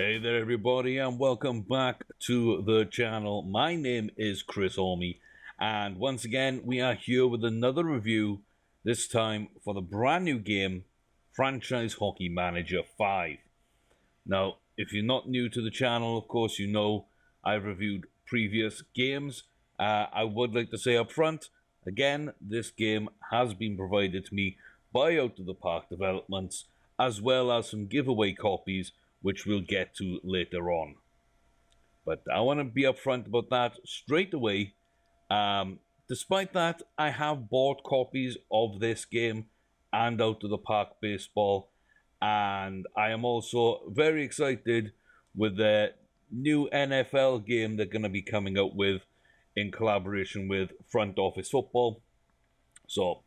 Hey there everybody and welcome back to the channel. My name is Chris Orme and once again we are here with another review, this time for the brand new game Franchise Hockey Manager 5. Now if you're not new to the channel, of course you know I've reviewed previous games. I would like to say up front, again, this game has been provided to me by Out of the Park Developments, as well as some giveaway copies which we'll get to later on. But I want to be upfront about that straight away. Despite that, I have bought copies of this game and Out of the Park Baseball, and I am also very excited with the new NFL game they're going to be coming out with in collaboration with Front Office Football. So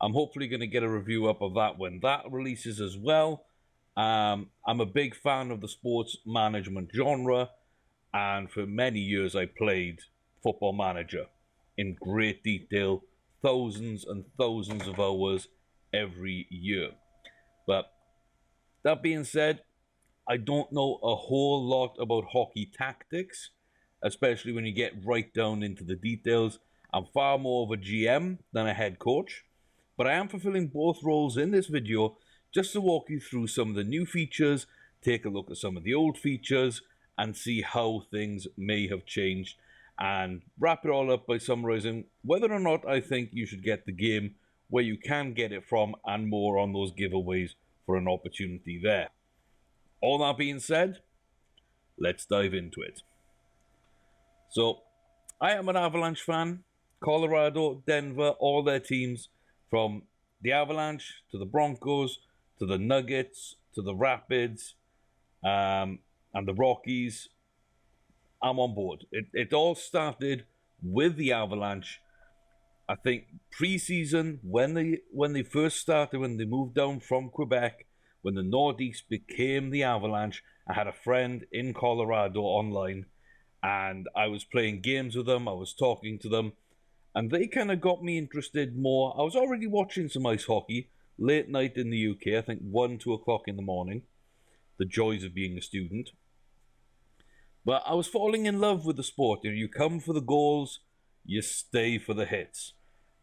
I'm hopefully going to get a review up of that when that releases as well. I'm a big fan of the sports management genre, and for many years I played Football Manager in great detail, thousands and thousands of hours every year. But that being said, I don't know a whole lot about hockey tactics, especially when you get right down into the details. I'm far more of a GM than a head coach, but I am fulfilling both roles in this video just to walk you through some of the new features, take a look at some of the old features, and see how things may have changed, and wrap it all up by summarizing whether or not I think you should get the game, where you can get it from, and more on those giveaways for an opportunity there. All that being said, let's dive into it. So, I am an Avalanche fan. Colorado, Denver, all their teams, from the Avalanche to the Broncos, to the Nuggets, to the Rapids, and the Rockies, I'm on board. It all started with the Avalanche. I think preseason, when they first started, when they moved down from Quebec, when the Northeast became the Avalanche, I had a friend in Colorado online, and I was playing games with them, I was talking to them, and they kind of got me interested more. I was already watching some ice hockey, late night in the UK, I think 1, 2 o'clock in the morning. The joys of being a student. But I was falling in love with the sport. You come for the goals, you stay for the hits.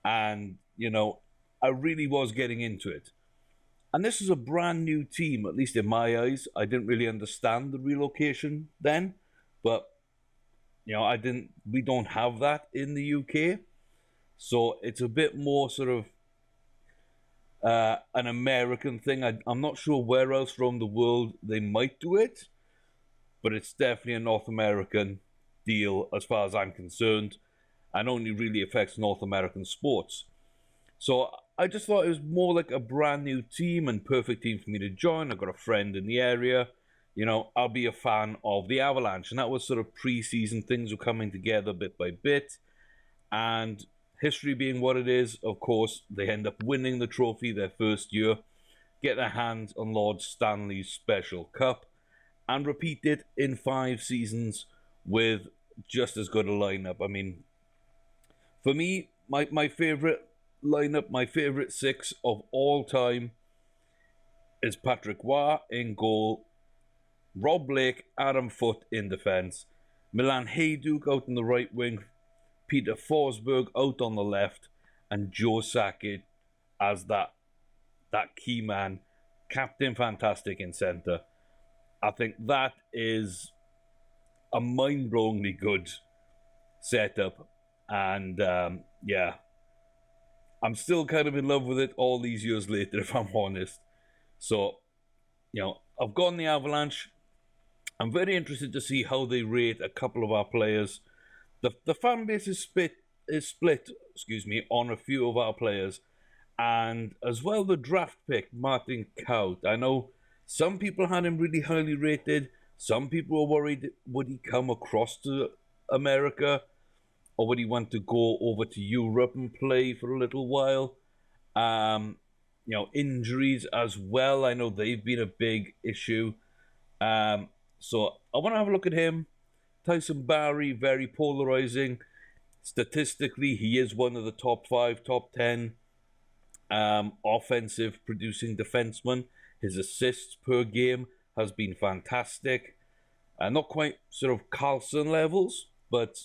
And, I really was getting into it. And this is a brand new team, at least in my eyes. I didn't really understand the relocation then. But, we don't have that in the UK. So it's a bit more sort of an American thing. I'm not sure where else around the world they might do it, but it's definitely a North American deal as far as I'm concerned, and only really affects North American sports. So I just thought it was more like a brand new team and perfect team for me to join. I've got a friend in the area. I'll be a fan of the Avalanche, and that was sort of pre-season. Things were coming together bit by bit, and history being what it is, of course, they end up winning the trophy their first year, get their hands on Lord Stanley's Special Cup, and repeat it in 5 seasons with just as good a lineup. I mean, for me, my favourite lineup, my favourite 6 of all time is Patrick Roy in goal, Rob Blake, Adam Foote in defence, Milan Hajduk out in the right wing, Peter Forsberg out on the left, and Joe Sakic as that key man, Captain Fantastic in centre. I think that is a mind-blowingly good setup, and yeah, I'm still kind of in love with it all these years later, if I'm honest. So, I've gone the Avalanche. I'm very interested to see how they rate a couple of our players. The fan base is split, on a few of our players, and as well the draft pick, Martin Kaut. I know some people had him really highly rated. Some people were worried, would he come across to America, or would he want to go over to Europe and play for a little while? Injuries as well. I know they've been a big issue. So I want to have a look at him. Tyson Barrie, very polarizing. Statistically, he is one of the top 5, top 10 offensive producing defensemen. His assists per game has been fantastic. Not quite sort of Carlson levels, but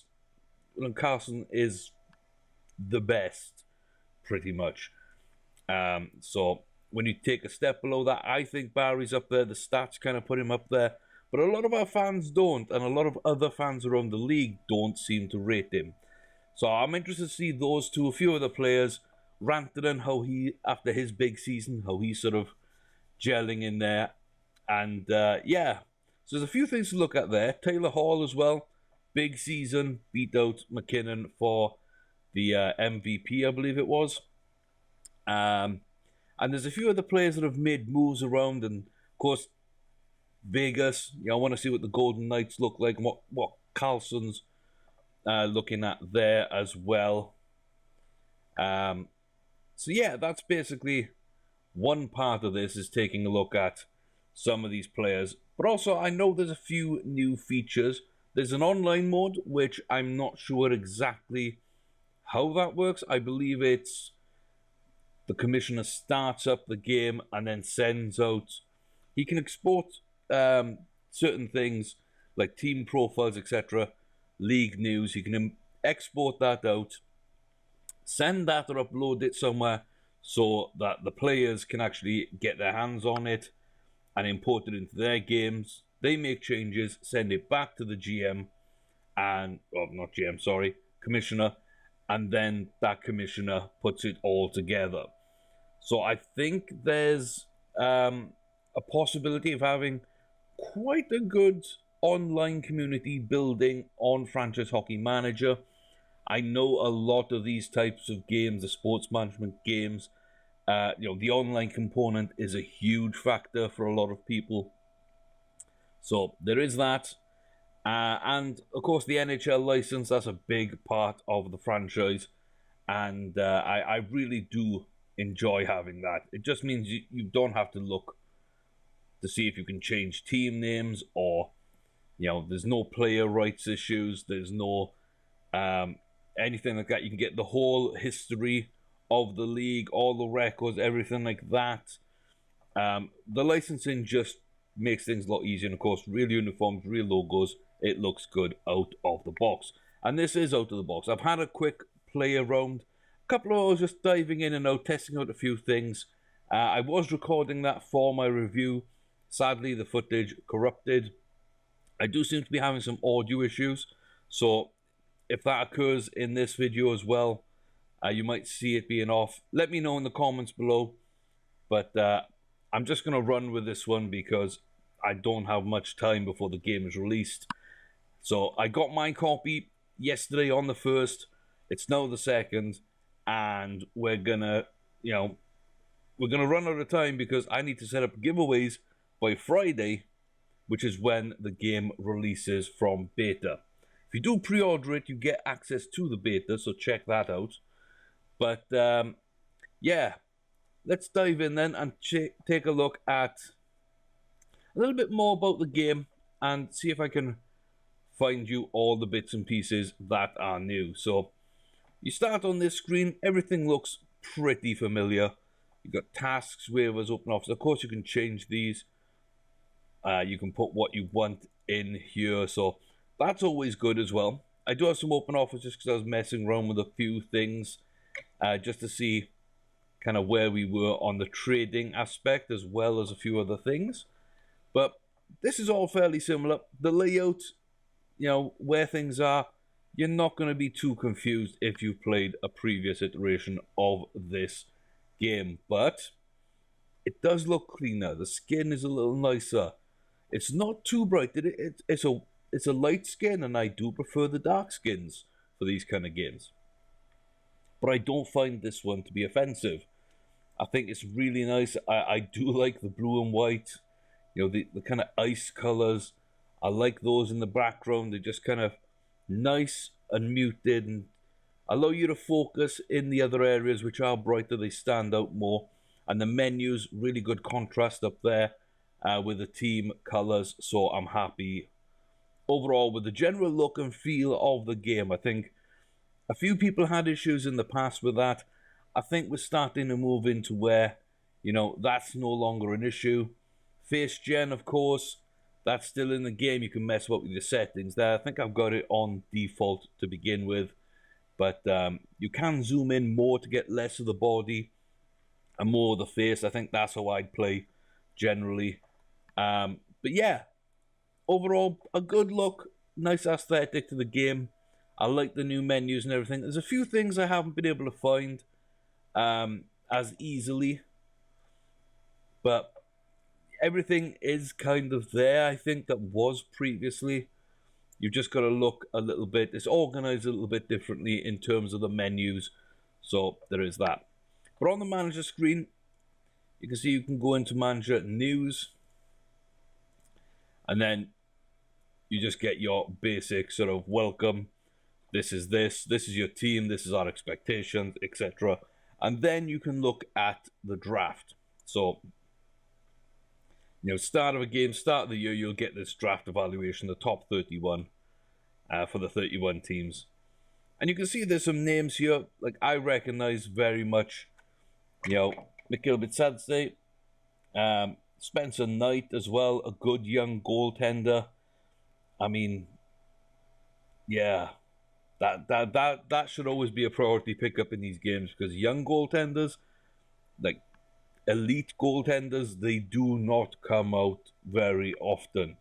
Carlson is the best, pretty much. So when you take a step below that, I think Barry's up there. The stats kind of put him up there. But a lot of our fans don't, and a lot of other fans around the league don't seem to rate him. So I'm interested to see those two, a few other players, ranted on how he, after his big season, how he's sort of gelling in there. And yeah, so there's a few things to look at there. Taylor Hall as well, big season, beat out McKinnon for the MVP, I believe it was. And there's a few other players that have made moves around, and of course, Vegas. I want to see what the Golden Knights look like and what Carlson's looking at there as well. So yeah, that's basically one part of this, is taking a look at some of these players. But also, I know there's a few new features. There's an online mode, which I'm not sure exactly how that works. I believe it's the commissioner starts up the game and then sends out... He can export certain things like team profiles, etc., league news. He can export that out, send that or upload it somewhere so that the players can actually get their hands on it and import it into their games. They make changes, send it back to the GM and, oh, not GM, sorry, commissioner, and then that commissioner puts it all together. So I think there's a possibility of having quite a good online community building on Franchise Hockey Manager. I know a lot of these types of games, the sports management games, the online component is a huge factor for a lot of people. So there is that. And of course the NHL license, that's a big part of the franchise. And I really do enjoy having that. It just means you don't have to look to see if you can change team names, or there's no player rights issues, there's no anything like that. You can get the whole history of the league, all the records, everything like that. The licensing just makes things a lot easier, and of course, real uniforms, real logos, it looks good out of the box. And this is out of the box. I've had a quick play around, a couple of hours just diving in and out, testing out a few things. I was recording that for my review. Sadly, the footage corrupted. I do seem to be having some audio issues, so if that occurs in this video as well, you might see it being off. Let me know in the comments below, but I'm just going to run with this one because I don't have much time before the game is released. So I got my copy yesterday on the 1st, it's now the 2nd, and we're gonna run out of time because I need to set up giveaways by Friday, which is when the game releases from beta. If you do pre-order it, you get access to the beta, so check that out. But yeah, let's dive in then and take a look at a little bit more about the game and see if I can find you all the bits and pieces that are new. So you start on this screen, everything looks pretty familiar. You've got tasks, waivers, open offers. Of course, you can change these. You can put what you want in here, so that's always good as well. I do have some open offers just because I was messing around with a few things, just to see kind of where we were on the trading aspect, as well as a few other things. But this is all fairly similar. The layout, where things are, you're not going to be too confused if you've played a previous iteration of this game. But it does look cleaner. The skin is a little nicer. It's not too bright. It's a light skin, and I do prefer the dark skins for these kind of games. But I don't find this one to be offensive. I think it's really nice. I do like the blue and white, the kind of ice colors. I like those in the background. They're just kind of nice and muted and allow you to focus in the other areas which are brighter. They stand out more. And the menus, really good contrast up there with the team colors. So I'm happy overall with the general look and feel of the game. I think a few people had issues in the past with that. I think we're starting to move into where, that's no longer an issue. Face gen, of course, That's still in the game. You can mess up with your settings there. I think I've got it on default to begin with. But you can zoom in more to get less of the body and more of the face. I think that's how I'd play generally. But yeah, overall, a good look. Nice aesthetic to the game. I like the new menus and everything. There's a few things I haven't been able to find as easily. But everything is kind of there, I think, that was previously. You've just got to look a little bit. It's organized a little bit differently in terms of the menus. So there is that. But on the manager screen, you can see you can go into manager news. And then you just get your basic sort of welcome. This is your team, this is our expectations, etc. And then you can look at the draft. So, start of a game, start of the year, you'll get this draft evaluation, the top 31 for the 31 teams. And you can see there's some names here, like I recognize very much, Mikhail Bitsadze, Spencer Knight as well, a good young goaltender. I mean, yeah, that should always be a priority pickup in these games, because young goaltenders, like elite goaltenders, they do not come out very often.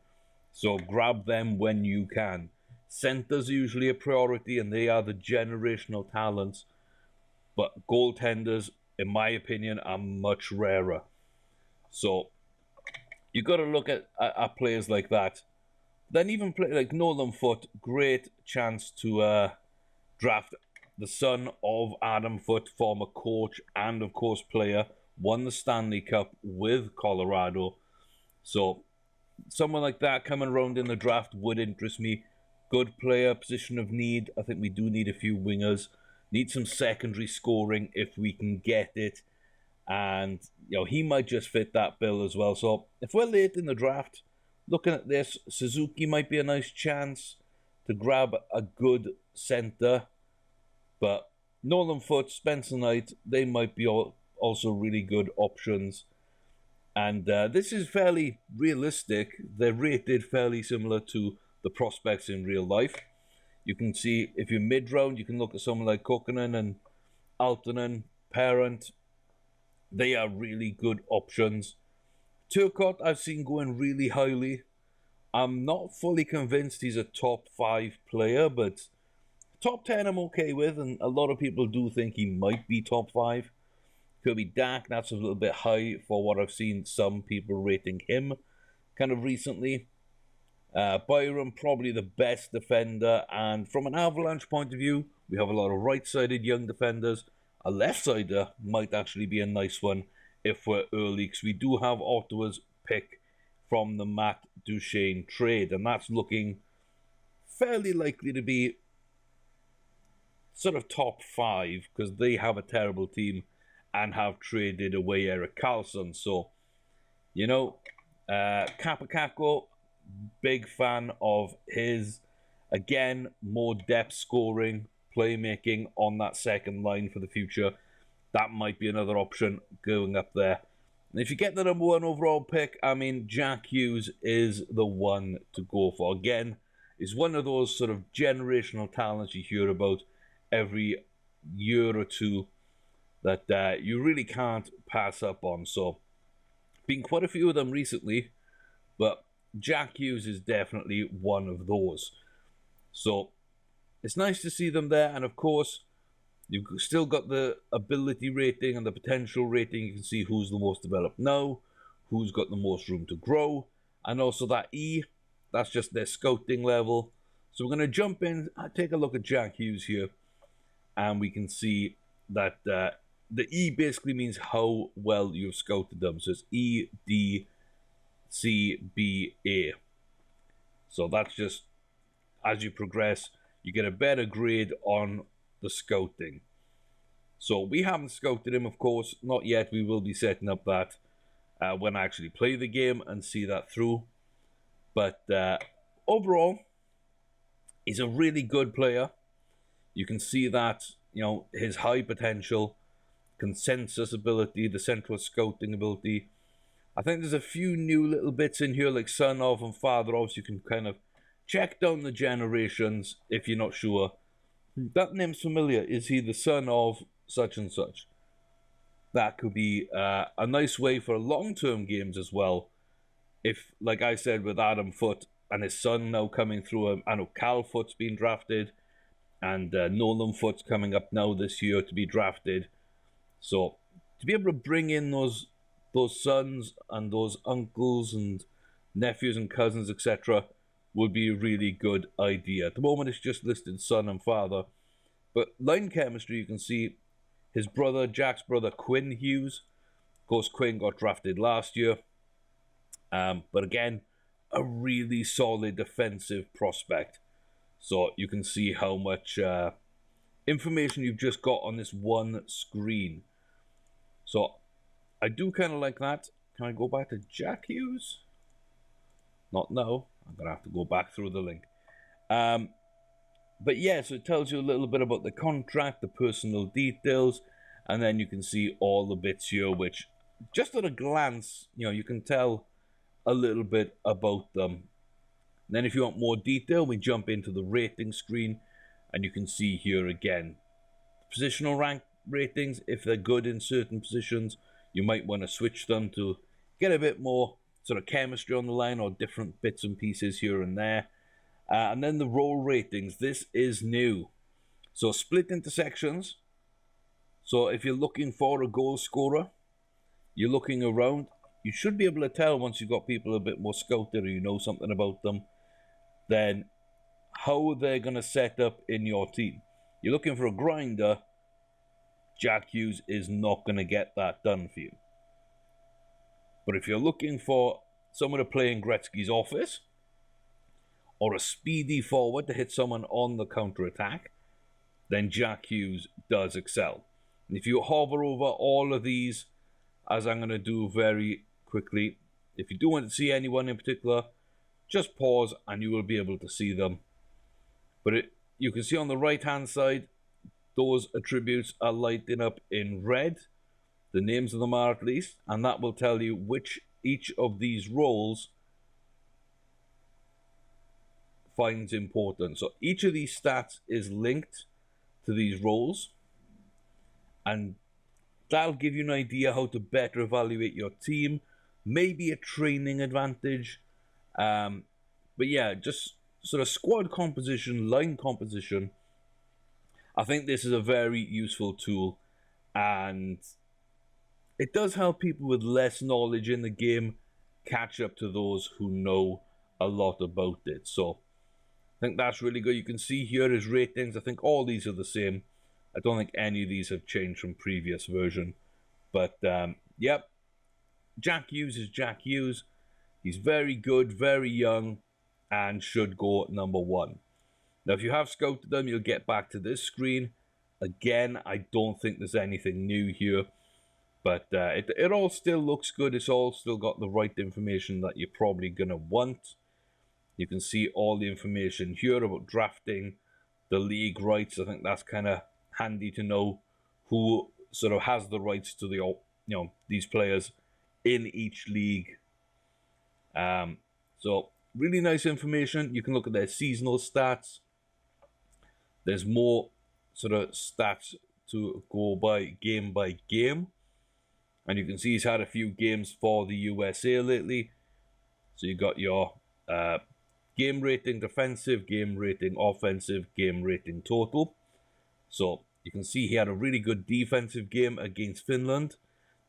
So grab them when you can. Centers are usually a priority, and they are the generational talents. But goaltenders, in my opinion, are much rarer. So you got to look at players like that. Then even play like Northern Foot, great chance to draft the son of Adam Foot, former coach and of course player, won the Stanley Cup with Colorado. So someone like that coming around in the draft would interest me. Good player, position of need. I think we do need a few wingers. Need some secondary scoring if we can get it. And he might just fit that bill as well. So if we're late in the draft, looking at this, Suzuki might be a nice chance to grab a good center. But Northern Foot, Spencer Knight, they might be also really good options. And this is fairly realistic. They're rated fairly similar to the prospects in real life. You can see if you're mid-round, you can look at someone like Kokkonen and Altonen, Parent. They are really good options. Turcotte, I've seen going really highly. I'm not fully convinced he's a top 5 player, but top 10 I'm okay with, and a lot of people do think he might be top 5. Kirby Dak, that's a little bit high for what I've seen some people rating him kind of recently. Byron, probably the best defender, and from an Avalanche point of view, we have a lot of right-sided young defenders. A left-sider might actually be a nice one if we're early, because we do have Ottawa's pick from the Matt Duchene trade, and that's looking fairly likely to be sort of top 5, because they have a terrible team and have traded away Eric Carlson. So, Capacacco, big fan of his. Again, more depth scoring, playmaking on that second line for the future. That might be another option going up there. And if you get the number 1 overall pick, I mean, Jack Hughes is the one to go for. Again, is one of those sort of generational talents you hear about every year or two that you really can't pass up on. So, been quite a few of them recently, but Jack Hughes is definitely one of those. So, it's nice to see them there, and of course, you've still got the ability rating and the potential rating. You can see who's the most developed now, who's got the most room to grow, and also that E, that's just their scouting level. So we're going to jump in, take a look at Jack Hughes here, and we can see that the E basically means how well you've scouted them. So it's E, D, C, B, A. So that's just, as you progress, you get a better grade on the scouting. So we haven't scouted him, of course, not yet. We will be setting up that when I actually play the game and see that through. But overall, he's a really good player. You can see that, his high potential, consensus ability, the central scouting ability, I think there's a few new little bits in here, like son of and father of, so you can kind of check down the generations if you're not sure. That name's familiar. Is he the son of such and such? That could be a nice way for long-term games as well. If, like I said, with Adam Foote and his son now coming through, I know Cal Foote's been drafted, and Nolan Foote's coming up now this year to be drafted. So to be able to bring in those sons and those uncles and nephews and cousins, etc., would be a really good idea. At the moment, it's just listed son and father, but line chemistry, you can see his brother, Jack's brother, Quinn Hughes. Of course, Quinn got drafted last year, but again, a really solid defensive prospect. So you can see how much information you've just got on this one screen. So I do kind of like that. Can I go back to Jack Hughes? Not now. I'm going to have to go back through the link. But yeah, so it tells you a little bit about the contract, the personal details, and then you can see all the bits here, which just at a glance, you can tell a little bit about them. And then if you want more detail, we jump into the rating screen, and you can see here again, positional rank ratings. If they're good in certain positions, you might want to switch them to get a bit more sort of chemistry on the line or different bits and pieces here and there. And then the role ratings. This is new. So split into sections. So if you're looking for a goal scorer, you're looking around, you should be able to tell once you've got people a bit more scouted or you know something about them, then how they're going to set up in your team. You're looking for a grinder, Jack Hughes is not going to get that done for you. But if you're looking for someone to play in Gretzky's office, or a speedy forward to hit someone on the counter-attack, then Jack Hughes does excel. And if you hover over all of these, as I'm going to do very quickly, if you do want to see anyone in particular, just pause and you will be able to see them. But you can see on the right-hand side, those attributes are lighting up in red. The names of them are at least, and that will tell you which each of these roles finds important. So each of these stats is linked to these roles, and that'll give you an idea how to better evaluate your team, maybe a training advantage. But yeah, just sort of squad composition, line composition. I think this is a very useful tool, and it does help people with less knowledge in the game catch up to those who know a lot about it. So I think that's really good. You can see here his ratings. I think all these are the same. I don't think any of these have changed from previous version. But, yep. Jack Hughes is Jack Hughes. He's very good, very young, and should go number 1. Now, if you have scouted them, you'll get back to this screen. Again, I don't think there's anything new here. But it all still looks good. It's all still got the right information that you're probably going to want. You can see all the information here about drafting, the league rights. I think that's kind of handy to know who sort of has the rights to the these players in each league. So really nice information. You can look at their seasonal stats. There's more sort of stats to go by game. And you can see he's had a few games for the USA lately. So you got your game rating defensive, game rating offensive, game rating total. So you can see he had a really good defensive game against Finland.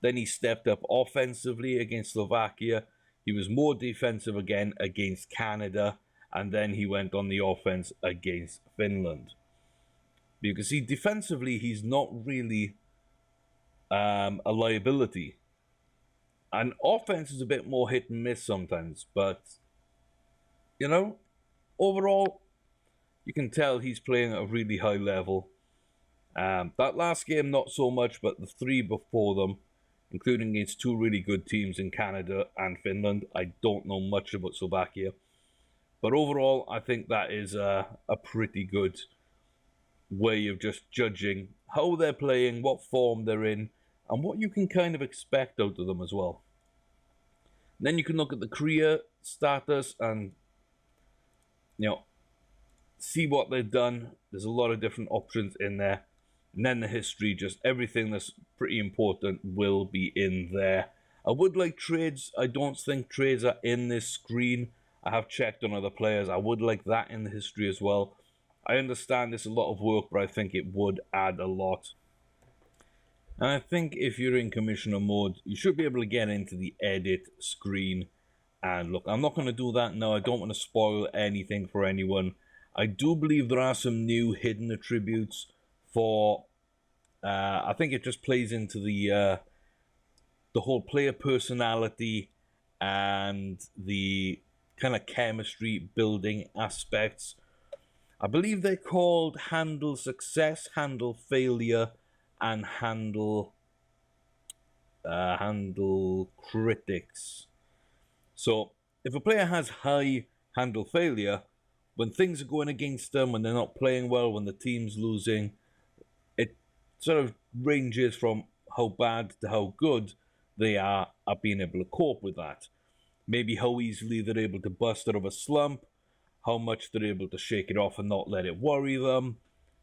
Then he stepped up offensively against Slovakia. He was more defensive again against Canada. And then he went on the offense against Finland. But you can see defensively, he's not really a liability. And offense is a bit more hit and miss sometimes. But, overall, you can tell he's playing at a really high level. That last game, not so much, but the 3 before them, including against 2 really good teams in Canada and Finland. I don't know much about Slovakia. But overall, I think that is a pretty good way of just judging how they're playing, what form they're in, and what you can kind of expect out of them as well. Then you can look at the career status and, you know, see what they've done. There's a lot of different options in there. And then the history, just everything that's pretty important will be in there. I would like trades. I don't think trades are in this screen. I have checked on other players. I would like that in the history as well. I understand it's a lot of work, but I think it would add a lot. And I think if you're in commissioner mode, you should be able to get into the edit screen. And look, I'm not going to do that now. I don't want to spoil anything for anyone. I do believe there are some new hidden attributes for, I think it just plays into the whole player personality and the kind of chemistry building aspects. I believe they're called handle success, handle failure, and handle critics. So if a player has high handle failure, when things are going against them, when they're not playing well, when the team's losing, it sort of ranges from how bad to how good they are at being able to cope with that. Maybe how easily they're able to bust out of a slump, how much they're able to shake it off and not let it worry them.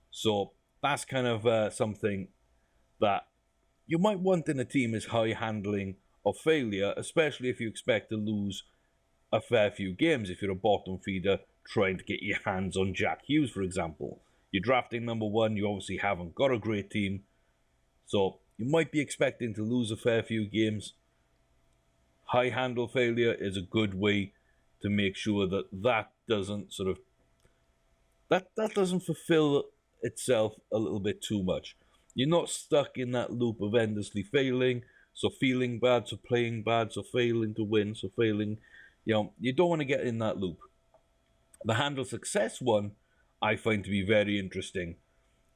So that's kind of something that you might want in a team, is high handling of failure, especially if you expect to lose a fair few games. If you're a bottom feeder trying to get your hands on Jack Hughes, for example, you're drafting number one, you obviously haven't got a great team, so you might be expecting to lose a fair few games. High handle failure is a good way to make sure that that doesn't sort of that doesn't fulfill itself a little bit too much. You're not stuck in that loop of endlessly failing, so feeling bad, so playing bad, so failing to win, so failing. You don't want to get in that loop. The handle success one I find to be very interesting.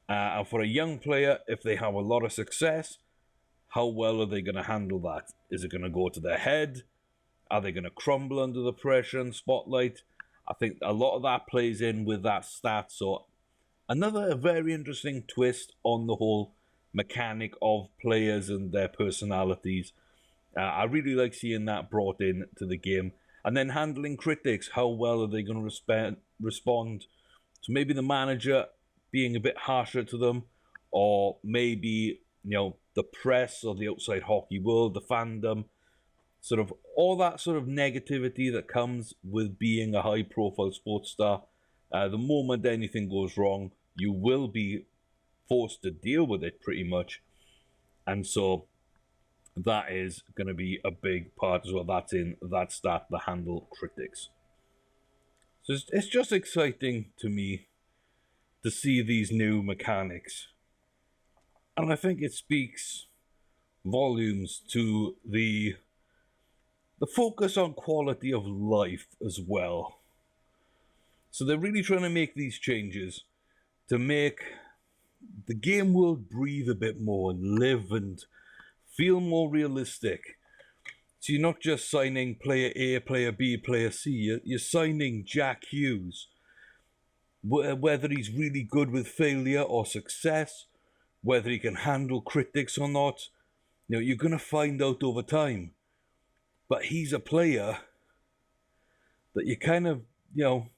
And for a young player, if they have a lot of success, how well are they going to handle that? Is it going to go to their head? Are they going to crumble under the pressure and spotlight? I think a lot of that plays in with that stat. So another very interesting twist on the whole mechanic of players and their personalities. I really like seeing that brought in to the game. And then handling critics, how well are they going to respond to maybe the manager being a bit harsher to them, or maybe, the press or the outside hockey world, the fandom, sort of all that sort of negativity that comes with being a high profile sports star. The moment anything goes wrong, you will be forced to deal with it pretty much. And so that is going to be a big part as well. That's in that stat, the handle critics. So it's just exciting to me to see these new mechanics. And I think it speaks volumes to the focus on quality of life as well. So they're really trying to make these changes to make the game world breathe a bit more and live and feel more realistic. So you're not just signing player A, player B, player C. You're signing Jack Hughes. Whether he's really good with failure or success, whether he can handle critics or not, you're going to find out over time. But he's a player that you kind of know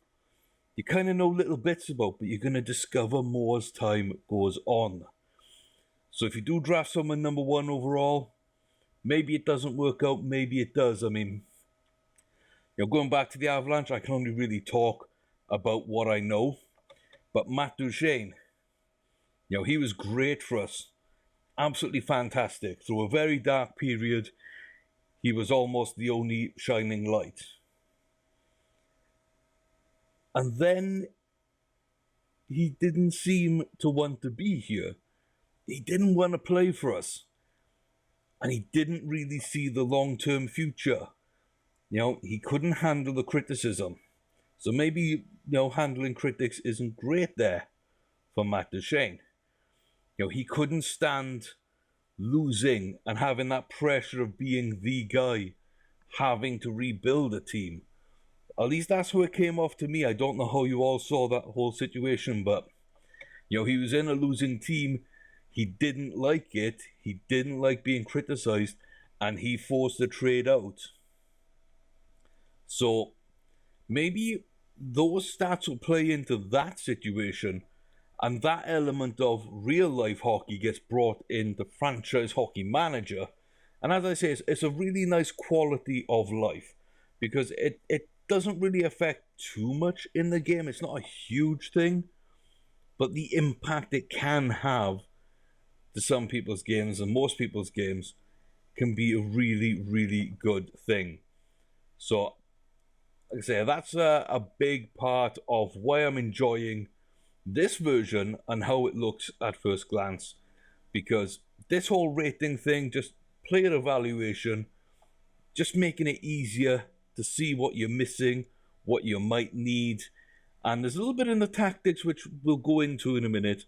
little bits about, but you're going to discover more as time goes on. So if you do draft someone number one overall, maybe it doesn't work out, maybe it does. I mean, going back to the Avalanche, I can only really talk about what I know. But Matt Duchene, he was great for us. Absolutely fantastic. Through a very dark period, he was almost the only shining light. And then he didn't seem to want to be here. He didn't want to play for us. And he didn't really see the long-term future. He couldn't handle the criticism. So maybe, handling critics isn't great there for Matt Duchene. He couldn't stand losing and having that pressure of being the guy, having to rebuild a team. At least that's how it came off to me. I don't know how you all saw that whole situation, but, he was in a losing team. He didn't like it. He didn't like being criticized, and he forced the trade out. So maybe those stats will play into that situation, and that element of real life hockey gets brought into franchise hockey manager. And as I say, it's a really nice quality of life because it doesn't really affect too much in the game. It's not a huge thing, but the impact it can have to some people's games and most people's games can be a really, really good thing. So, like I say, that's a big part of why I'm enjoying this version and how it looks at first glance. Because this whole rating thing, just player evaluation, just making it easier to see what you're missing, what you might need. And there's a little bit in the tactics, which we'll go into in a minute.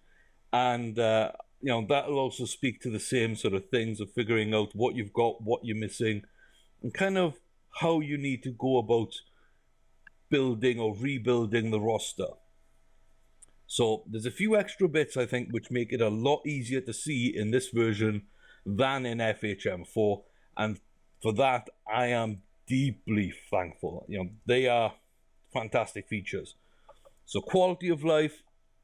And, that'll also speak to the same sort of things of figuring out what you've got, what you're missing, and kind of how you need to go about building or rebuilding the roster. So there's a few extra bits, I think, which make it a lot easier to see in this version than in FHM4. And for that, I am deeply thankful. They are fantastic features. So quality of life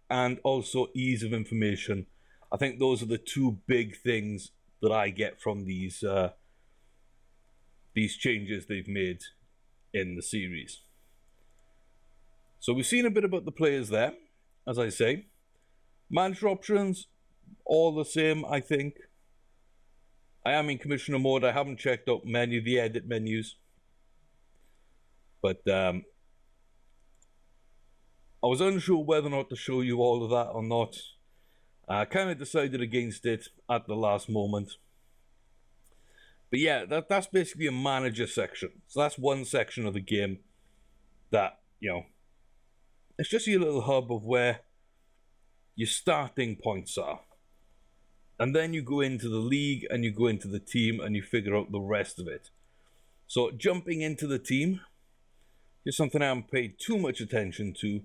and also ease of information. I think those are the two big things that I get from these changes they've made in the series. So we've seen a bit about the players there, as I say. Manager options, all the same, I think. I am in commissioner mode. I haven't checked out the edit menus. But I was unsure whether or not to show you all of that or not. I kind of decided against it at the last moment. But yeah, that's basically a manager section. So that's one section of the game that, it's just your little hub of where your starting points are. And then you go into the league and you go into the team and you figure out the rest of it. So jumping into the team is something I haven't paid too much attention to.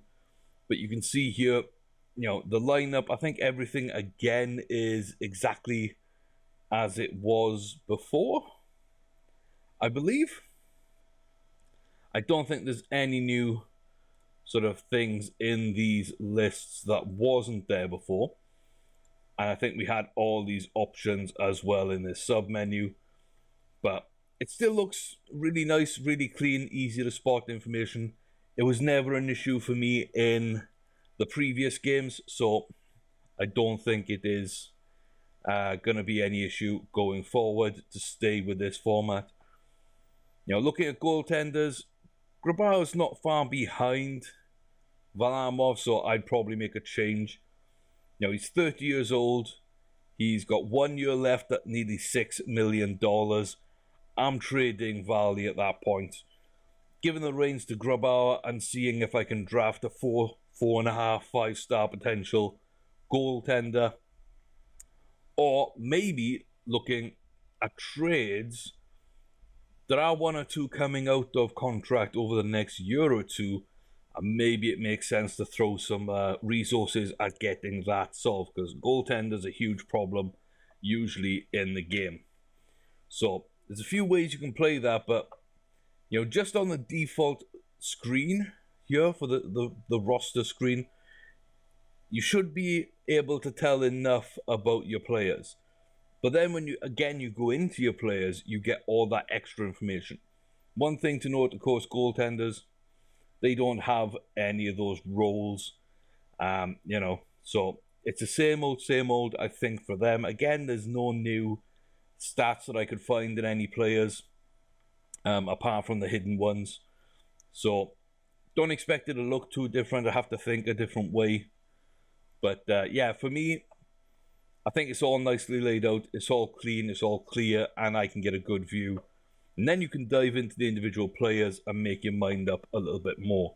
But you can see here, the lineup, I think everything again is exactly as it was before, I believe. I don't think there's any new sort of things in these lists that wasn't there before. And I think we had all these options as well in this sub menu. But it still looks really nice, really clean, easy to spot information. It was never an issue for me in the previous games, so I don't think it is going to be any issue going forward to stay with this format. Looking at goaltenders, Grabauer's not far behind Varlamov, so I'd probably make a change. He's 30 years old. He's got 1 year left at nearly $6 million. I'm trading Varley at that point. Giving the reins to Grabauer and seeing if I can draft a 4.5, 5-star potential goaltender. Or maybe looking at trades. There are one or two coming out of contract over the next year or two, and maybe it makes sense to throw some resources at getting that solved, because goaltender's a huge problem usually in the game. So there's a few ways you can play that, but just on the default screen here for the roster screen, you should be able to tell enough about your players. But then when you go into your players, you get all that extra information. One thing to note, of course, goaltenders, they don't have any of those roles. So it's the same old, I think, for them. Again, there's no new stats that I could find in any players, apart from the hidden ones. So don't expect it to look too different. I have to think a different way. But yeah, for me, I think it's all nicely laid out. It's all clean. It's all clear. And I can get a good view. And then you can dive into the individual players and make your mind up a little bit more.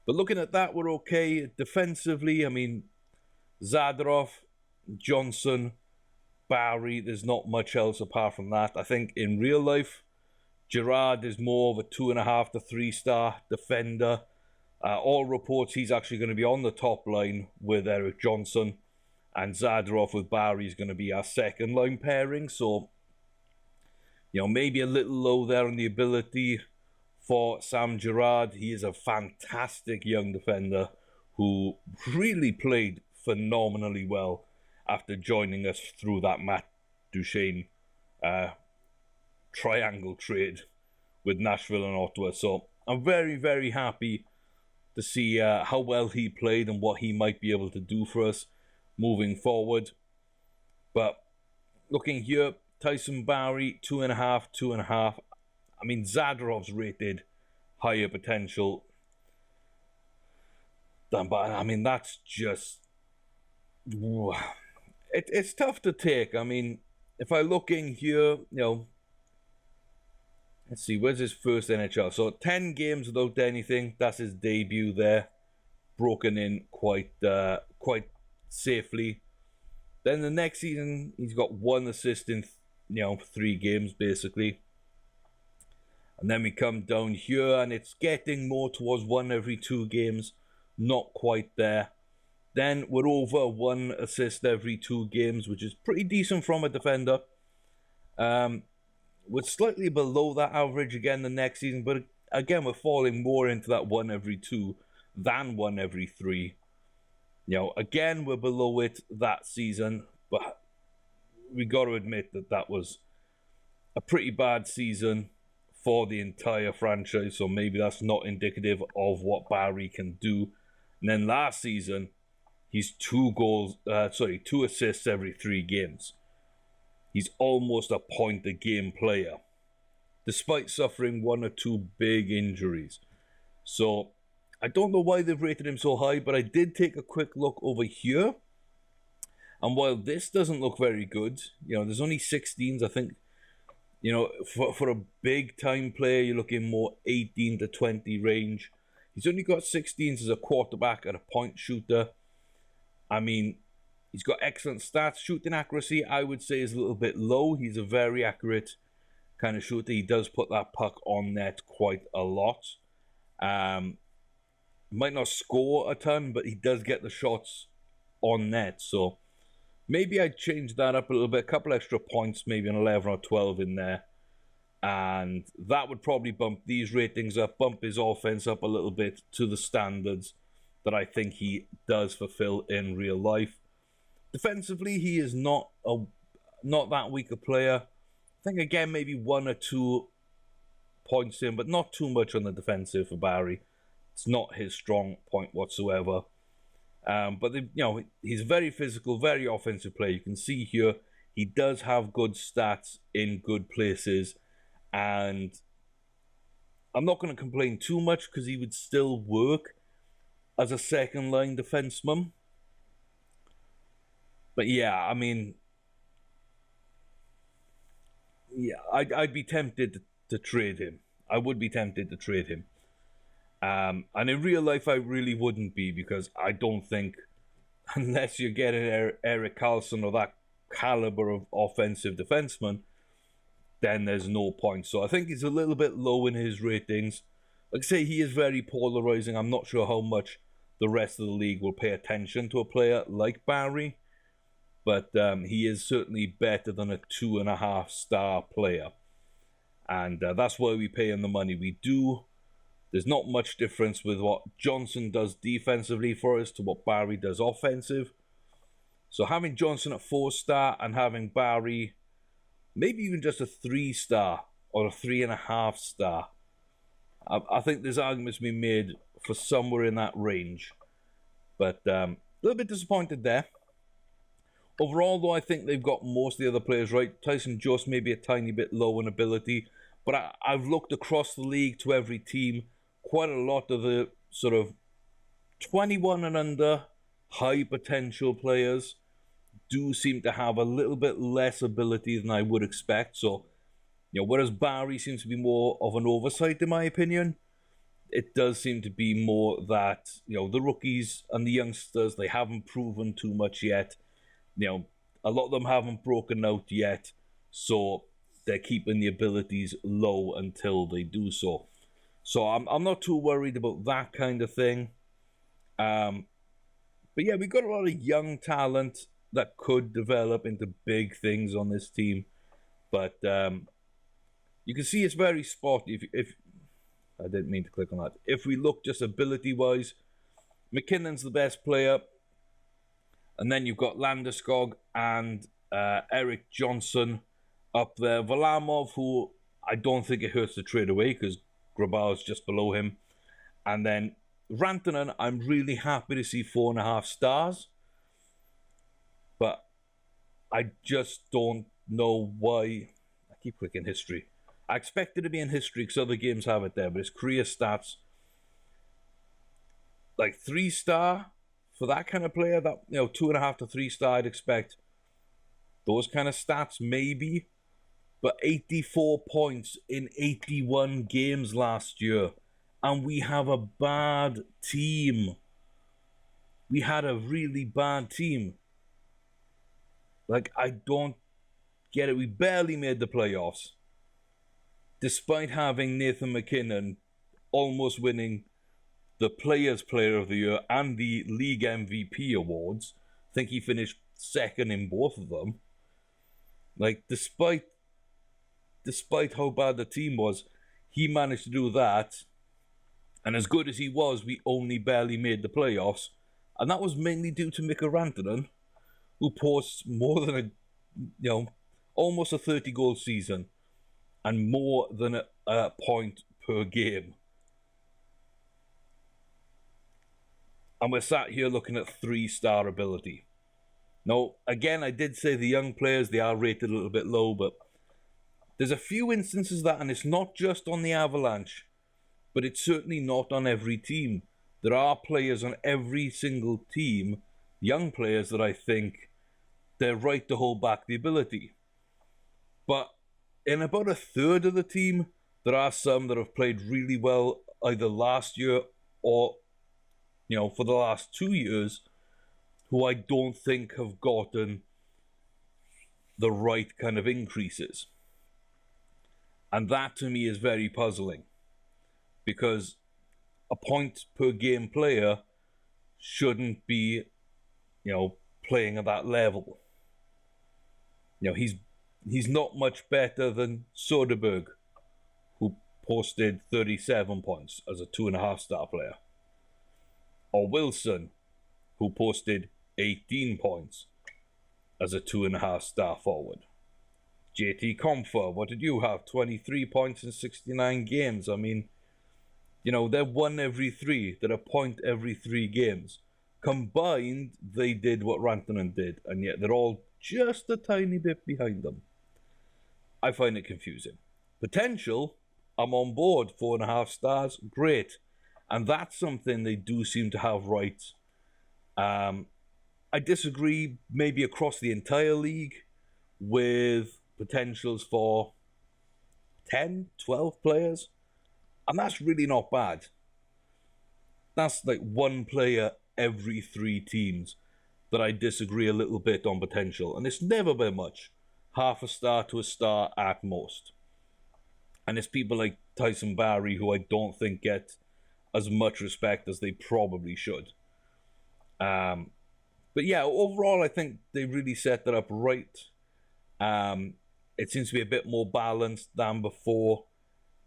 But looking at that, we're okay. Defensively, I mean, Zadorov, Johnson, Barry, there's not much else apart from that. I think in real life, Gerard is more of a 2.5 to 3-star defender. All reports he's actually going to be on the top line with Eric Johnson. And Zadorov with Barry is going to be our second line pairing. So, maybe a little low there on the ability for Sam Gerrard. He is a fantastic young defender who really played phenomenally well after joining us through that Matt Duchene triangle trade with Nashville and Ottawa. So I'm very, very happy to see how well he played and what he might be able to do for us moving forward. But looking here, Tyson Barrie, 2.5, 2.5. I mean, Zadorov's rated higher potential than, but I mean, that's just, it's tough to take. I mean, if I look in here, let's see, where's his first NHL? So 10 games without anything. That's his debut there. Broken in quite safely. Then the next season, he's got 1 assist in 3 games basically. And then we come down here, and it's getting more towards 1 every 2 games. Not quite there. Then we're over 1 assist every 2 games, which is pretty decent from a defender. We're slightly below that average again the next season, but again, we're falling more into that 1 every 2 than 1 every 3. Again, we're below it that season, but we got to admit that that was a pretty bad season for the entire franchise, so maybe that's not indicative of what Barrie can do. And then last season, he's 2 assists every 3 games. He's almost a point-a-game player, despite suffering 1 or 2 big injuries. So I don't know why they've rated him so high, but I did take a quick look over here. And while this doesn't look very good, there's only 16s, I think. For a big-time player, you're looking more 18 to 20 range. He's only got 16s as a quarterback and a point shooter. I mean, he's got excellent stats. Shooting accuracy, I would say, is a little bit low. He's a very accurate kind of shooter. He does put that puck on net quite a lot. Might not score a ton, but he does get the shots on net. So maybe I'd change that up a little bit. A couple extra points, maybe an 11 or 12 in there. And that would probably bump these ratings up, bump his offense up a little bit to the standards that I think he does fulfill in real life. Defensively, he is not that weak a player. I think, again, maybe 1 or 2 points in, but not too much on the defensive for Barrie. It's not his strong point whatsoever. But he's very physical, very offensive player. You can see here he does have good stats in good places, and I'm not going to complain too much because he would still work as a second line defenseman. But yeah, I mean, I'd be tempted to trade him. I would be tempted to trade him. And in real life, I really wouldn't be, because I don't think, unless you're getting Erik Karlsson or that caliber of offensive defenseman, then there's no point. So I think he's a little bit low in his ratings. Like I say, he is very polarizing. I'm not sure how much the rest of the league will pay attention to a player like Barrie, but he is certainly better than a 2.5-star player. And that's why we pay him the money we do. There's not much difference with what Johnson does defensively for us to what Barrie does offensive. So having Johnson at 4-star and having Barrie maybe even just a 3-star or a 3.5-star, I think there's arguments being made for somewhere in that range. But a little bit disappointed there. Overall, though, I think they've got most of the other players right. Tyson Jost may be a tiny bit low in ability, but I've looked across the league to every team. Quite a lot of the sort of 21 and under high potential players do seem to have a little bit less ability than I would expect. So, whereas Barrie seems to be more of an oversight, in my opinion, it does seem to be more that, the rookies and the youngsters, they haven't proven too much yet. A lot of them haven't broken out yet, so they're keeping the abilities low until they do so. So I'm not too worried about that kind of thing. But yeah, we've got a lot of young talent that could develop into big things on this team. But you can see it's very spotty. If I didn't mean to click on that. If we look just ability-wise, McKinnon's the best player. And then you've got Landeskog and Eric Johnson up there. Varlamov, who I don't think it hurts to trade away because Grabau's just below him. And then Rantanen, I'm really happy to see 4.5 stars. But I just don't know why. I keep clicking history. I expect it to be in history because other games have it there, but it's career stats. Like 3-star for that kind of player, that 2.5 to 3-star, I'd expect those kind of stats maybe. But 84 points in 81 games last year. And we have a bad team. We had a really bad team. Like, I don't get it. We barely made the playoffs. Despite having Nathan McKinnon almost winning the Players' Player of the Year and the League MVP awards. I think he finished second in both of them. Like, despite how bad the team was, he managed to do that. And as good as he was, we only barely made the playoffs. And that was mainly due to Mikko Rantanen, who posts more than almost a 30-goal season and more than a point per game. And we're sat here looking at 3-star ability. Now, again, I did say the young players, they are rated a little bit low, but there's a few instances of that, and it's not just on the Avalanche, but it's certainly not on every team. There are players on every single team, young players, that I think they're right to hold back the ability. But in about a third of the team, there are some that have played really well either last year or for the last 2 years, who I don't think have gotten the right kind of increases. And that to me is very puzzling, because a point per game player shouldn't be, playing at that level. He's not much better than Soderberg, who posted 37 points as a 2.5-star player. Or Wilson, who posted 18 points as a 2.5-star forward. JT Compher, what did you have? 23 points in 69 games. I mean, they're 1 every 3. They're a point every 3 games. Combined, they did what Rantanen did, and yet they're all just a tiny bit behind them. I find it confusing. Potential, I'm on board. 4.5 stars, great. And that's something they do seem to have right. I disagree maybe across the entire league with potentials for 10, 12 players. And that's really not bad. That's like 1 player every 3 teams that I disagree a little bit on potential. And it's never been much. 0.5 star to a star at most. And it's people like Tyson Barrie who I don't think get as much respect as they probably should. But yeah, overall, I think they really set that up right. It seems to be a bit more balanced than before,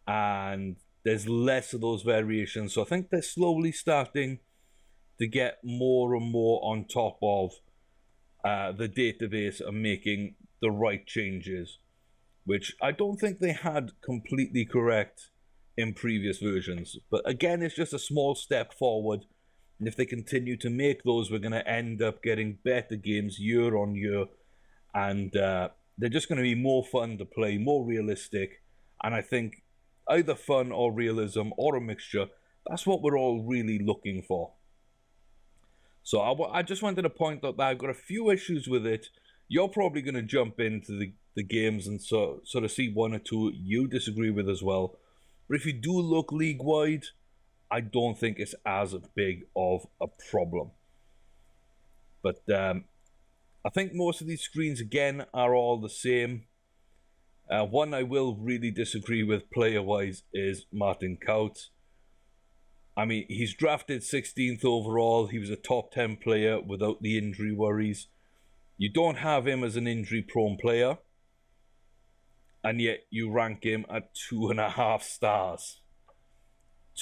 and there's less of those variations. So I think they're slowly starting to get more and more on top of the database and making the right changes, which I don't think they had completely correct in previous versions. But again, it's just a small step forward. And if they continue to make those, we're going to end up getting better games year on year. And they're just going to be more fun to play, more realistic. And I think either fun or realism or a mixture, that's what we're all really looking for. So I just wanted to point out that I've got a few issues with it. You're probably going to jump into the games and sort of see 1 or 2 you disagree with as well. But if you do look league-wide, I don't think it's as big of a problem. But I think most of these screens, again, are all the same. One I will really disagree with player-wise is Martin Kaut. I mean, he's drafted 16th overall. He was a top 10 player without the injury worries. You don't have him as an injury-prone player, and yet you rank him at 2.5 stars.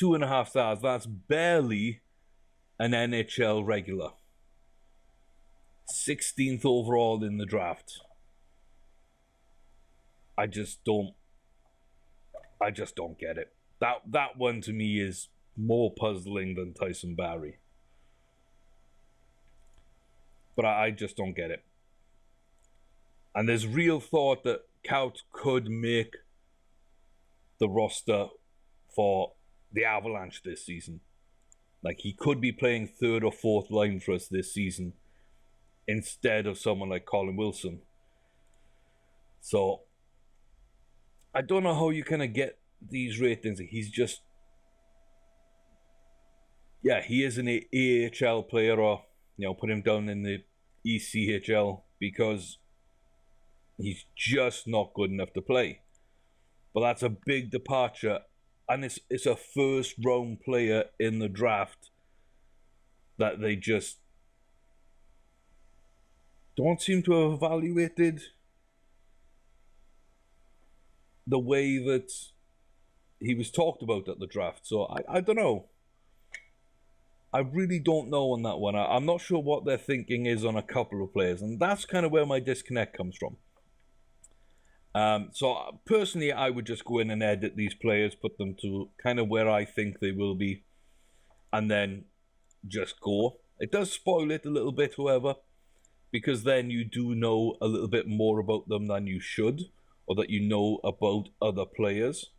2.5 stars. That's barely an NHL regular. 16th overall in the draft. I just don't get it. That one to me is more puzzling than Tyson Barrie. But I just don't get it. And there's real thought that Kaut could make the roster for the Avalanche this season. Like, he could be playing third or fourth line for us this season instead of someone like Colin Wilson. So, I don't know how you kind of get these ratings. He's just... Yeah, he is an AHL player, or, put him down in the ECHL, because he's just not good enough to play. But that's a big departure, and it's a first round player in the draft that they just don't seem to have evaluated the way that he was talked about at the draft. So I don't know. I really don't know on that one. I'm not sure what their thinking is on a couple of players, and that's kind of where my disconnect comes from. So personally, I would just go in and edit these players, put them to kind of where I think they will be, and then just go. It does spoil it a little bit, however, because then you do know a little bit more about them than you should, or that you know about other players.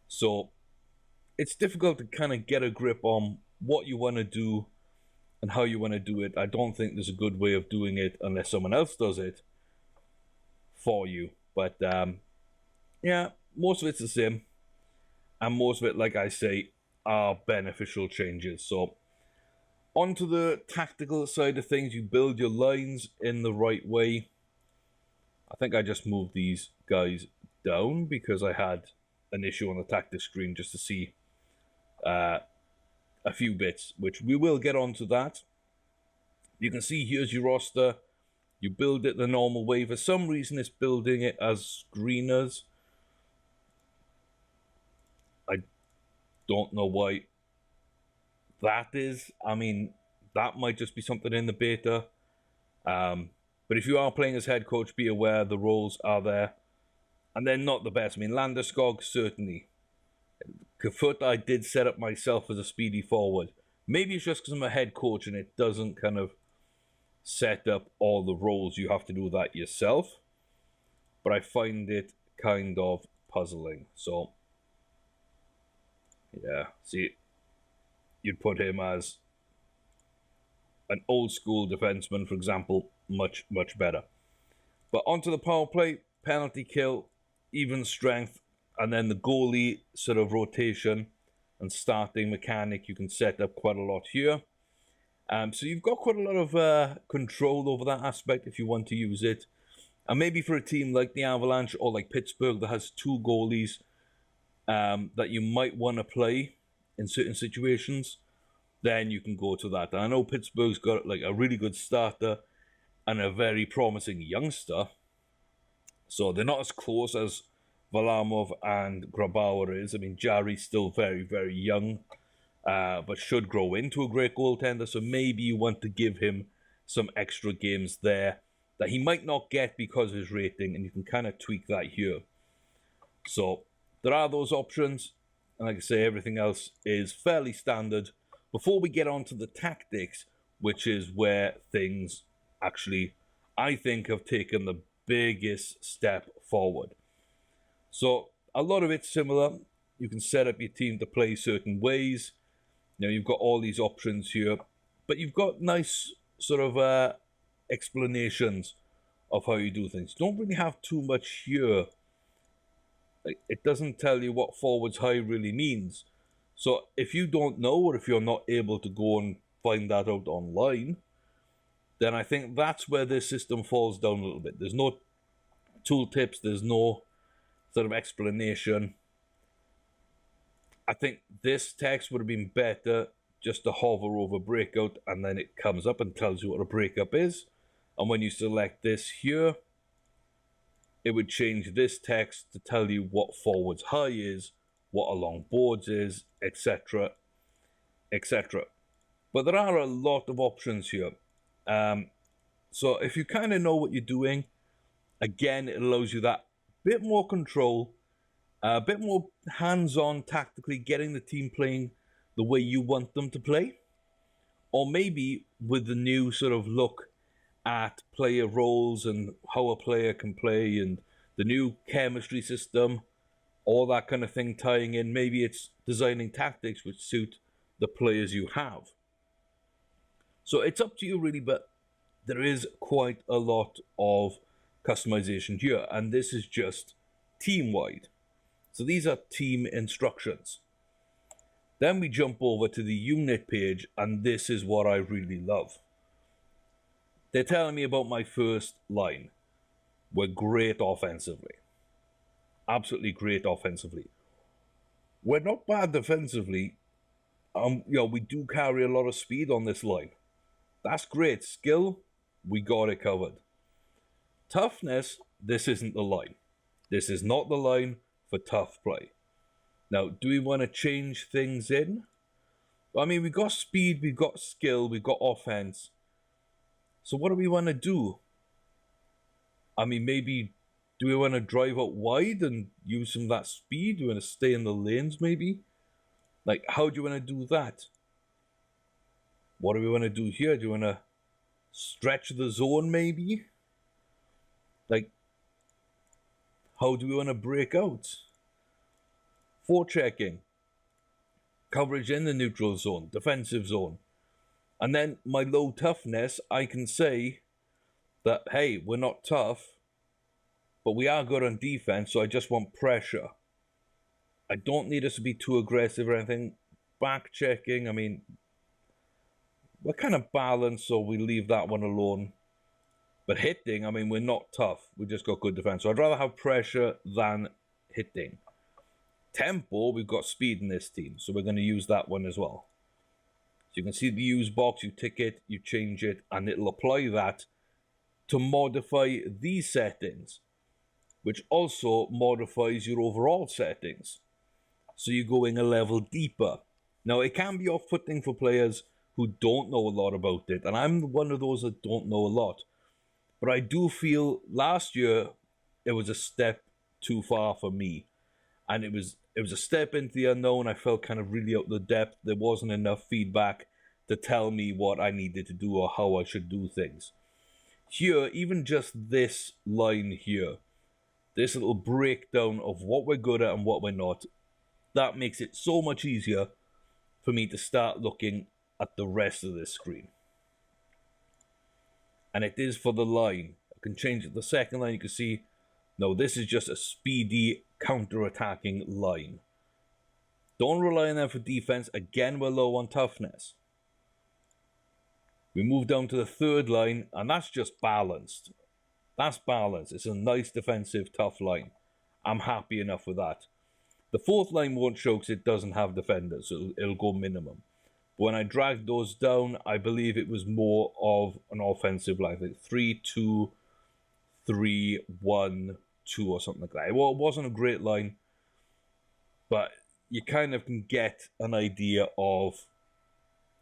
So it's difficult to kind of get a grip on what you want to do and how you want to do it. I don't think there's a good way of doing it unless someone else does it for you. But yeah, most of it's the same, and most of it, like I say, are beneficial changes. So onto the tactical side of things, you build your lines in the right way. I think I just moved these guys down because I had an issue on the tactics screen just to see a few bits, which we will get onto that. You can see here's your roster. You build it the normal way. For some reason, it's building it as screeners. I don't know why that is. I mean, that might just be something in the beta. But if you are playing as head coach, be aware the roles are there. And they're not the best. I mean, Landeskog, certainly. Kafut, I did set up myself as a speedy forward. Maybe it's just because I'm a head coach and it doesn't kind of set up all the roles. You have to do that yourself. But I find it kind of puzzling. So, yeah, see, you'd put him as an old school defenseman, for example, much, much better. But onto the power play, penalty kill, even strength, and then the goalie sort of rotation and starting mechanic, you can set up quite a lot here. So you've got quite a lot of control over that aspect if you want to use it. And maybe for a team like the Avalanche or like Pittsburgh that has two goalies that you might want to play in certain situations, then you can go to that. And I know Pittsburgh's got like a really good starter and a very promising youngster. So they're not as close as Varlamov and Grabauer is. I mean, Jarry's still very, very young, but should grow into a great goaltender. So maybe you want to give him some extra games there that he might not get because of his rating, and you can kind of tweak that here. So there are those options, and like I say, everything else is fairly standard. Before we get on to the tactics, which is where things actually, I think, have taken the biggest step forward. So a lot of it's similar. You can set up your team to play certain ways. You know, you've got all these options here, but you've got nice sort of explanations of how you do things. You don't really have too much here. Like, it doesn't tell you what forwards high really means. So if you don't know, or if you're not able to go and find that out online, then I think that's where this system falls down a little bit. There's no tooltips, there's no sort of explanation. I think this text would have been better just to hover over breakout, and then it comes up and tells you what a breakup is. And when you select this here, it would change this text to tell you what forwards high is what a long boards is, etc., etc. But there are a lot of options here. So if you kind of know what you're doing, again, it allows you that bit more control, a bit more hands-on tactically, getting the team playing the way you want them to play. Or maybe with the new sort of look at player roles and how a player can play and the new chemistry system, all that kind of thing tying in, maybe it's designing tactics which suit the players you have. So it's up to you really, but there is quite a lot of customization here, and this is just team-wide. So these are team instructions. Then we jump over to the unit page, and this is what I really love. They're telling me about my first line. We're great offensively. Absolutely great offensively. We're not bad defensively. We do carry a lot of speed on this line. That's great. Skill, we got it covered. Toughness, this isn't the line. This is not the line for tough play. Now, do we want to change things in? I mean, we've got speed, we've got skill, we've got offense. So what do we want to do? I mean, maybe, do we want to drive out wide and use some of that speed? Do we want to stay in the lanes, maybe? Like, how do you want to do that? What do we want to do here? Do you want to stretch the zone, maybe? Like, how do we want to break out? Forechecking. Coverage in the neutral zone, defensive zone. And then my low toughness, I can say that, hey, we're not tough, but we are good on defense, so I just want pressure. I don't need us to be too aggressive or anything. Back checking, I mean, we're kind of balanced, so we leave that one alone. But hitting, I mean, we're not tough. We just got good defense. So I'd rather have pressure than hitting. Tempo, we've got speed in this team, so we're going to use that one as well. So you can see the use box, you tick it, you change it, and it'll apply that to modify these settings, which also modifies your overall settings. So you're going a level deeper. Now, it can be off-putting for players who don't know a lot about it, and I'm one of those that don't know a lot. But I do feel last year it was a step too far for me, and it was a step into the unknown. I felt kind of really out of the depth. There wasn't enough feedback to tell me what I needed to do or how I should do things. Here, even just this line here, this little breakdown of what we're good at and what we're not, that makes it so much easier for me to start looking at the rest of this screen. And it is for the line. I can change it. The second line, you can see, no, this is just a speedy counter-attacking line. Don't rely on them for defense. Again, we're low on toughness. We move down to the third line, and that's just balanced. That's balanced. It's a nice defensive, tough line. I'm happy enough with that. The fourth line won't show because it doesn't have defenders, so it'll go minimum. But when I dragged those down, I believe it was more of an offensive line, like 3-2, 3-1, 2 or something like that. Well, it wasn't a great line, but you kind of can get an idea of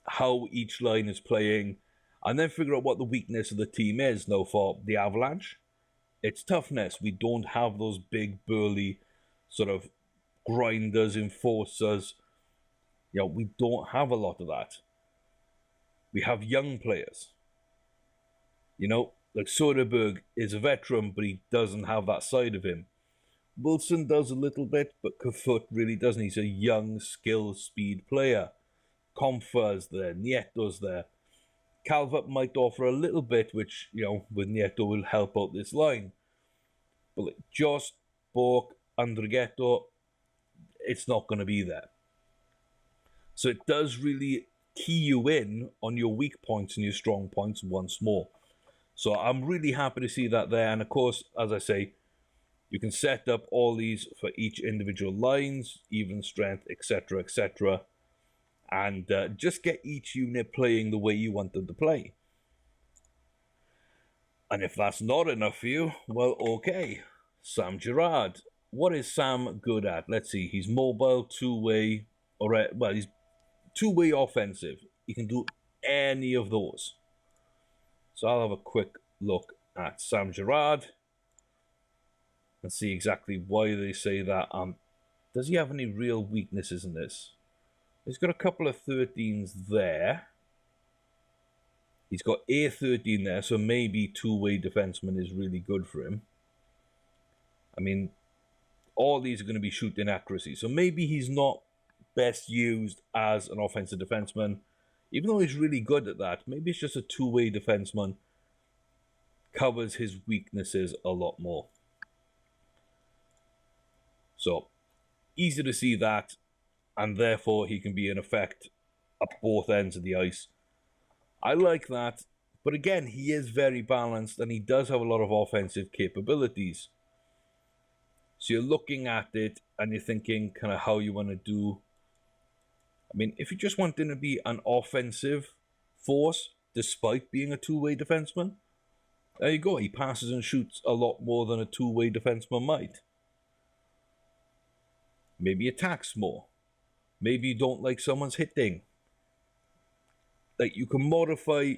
how each line is playing and then figure out what the weakness of the team is. Now, for the Avalanche, it's toughness. We don't have those big, burly sort of grinders, enforcers. We don't have a lot of that. We have young players. Like Soderbergh is a veteran, but he doesn't have that side of him. Wilson does a little bit, but Kafut really doesn't. He's a young, skilled, speed player. Comfer's there, Nieto's there. Calvert might offer a little bit, which, with Nieto will help out this line. But like Jost, Bork, Andrighetto, it's not going to be there. So it does really key you in on your weak points and your strong points once more. So I'm really happy to see that there. And of course, as I say, you can set up all these for each individual lines, even strength, etc., etc. And just get each unit playing the way you want them to play. And if that's not enough for you, well, okay. Sam Gerard. what is Sam good at? Let's see. He's mobile, two-way, well, he's two-way offensive. He can do any of those. So I'll have a quick look at Sam Gerard and see exactly why they say that. Does he have any real weaknesses in this? He's got a couple of 13s there. He's got a 13 there, so maybe two-way defenseman is really good for him. I mean, all these are going to be shooting accuracy, so maybe he's not best used as an offensive defenseman. Even though he's really good at that, maybe it's just a two-way defenseman covers his weaknesses a lot more. So, easy to see that, and therefore he can be in effect at both ends of the ice. I like that, but again, he is very balanced, and he does have a lot of offensive capabilities. So you're looking at it, and you're thinking kind of how you want to do. I mean, if you just want him to be an offensive force, despite being a two-way defenseman, there you go. He passes and shoots a lot more than a two-way defenseman might. Maybe attacks more. Maybe you don't like someone's hitting. Like, you can modify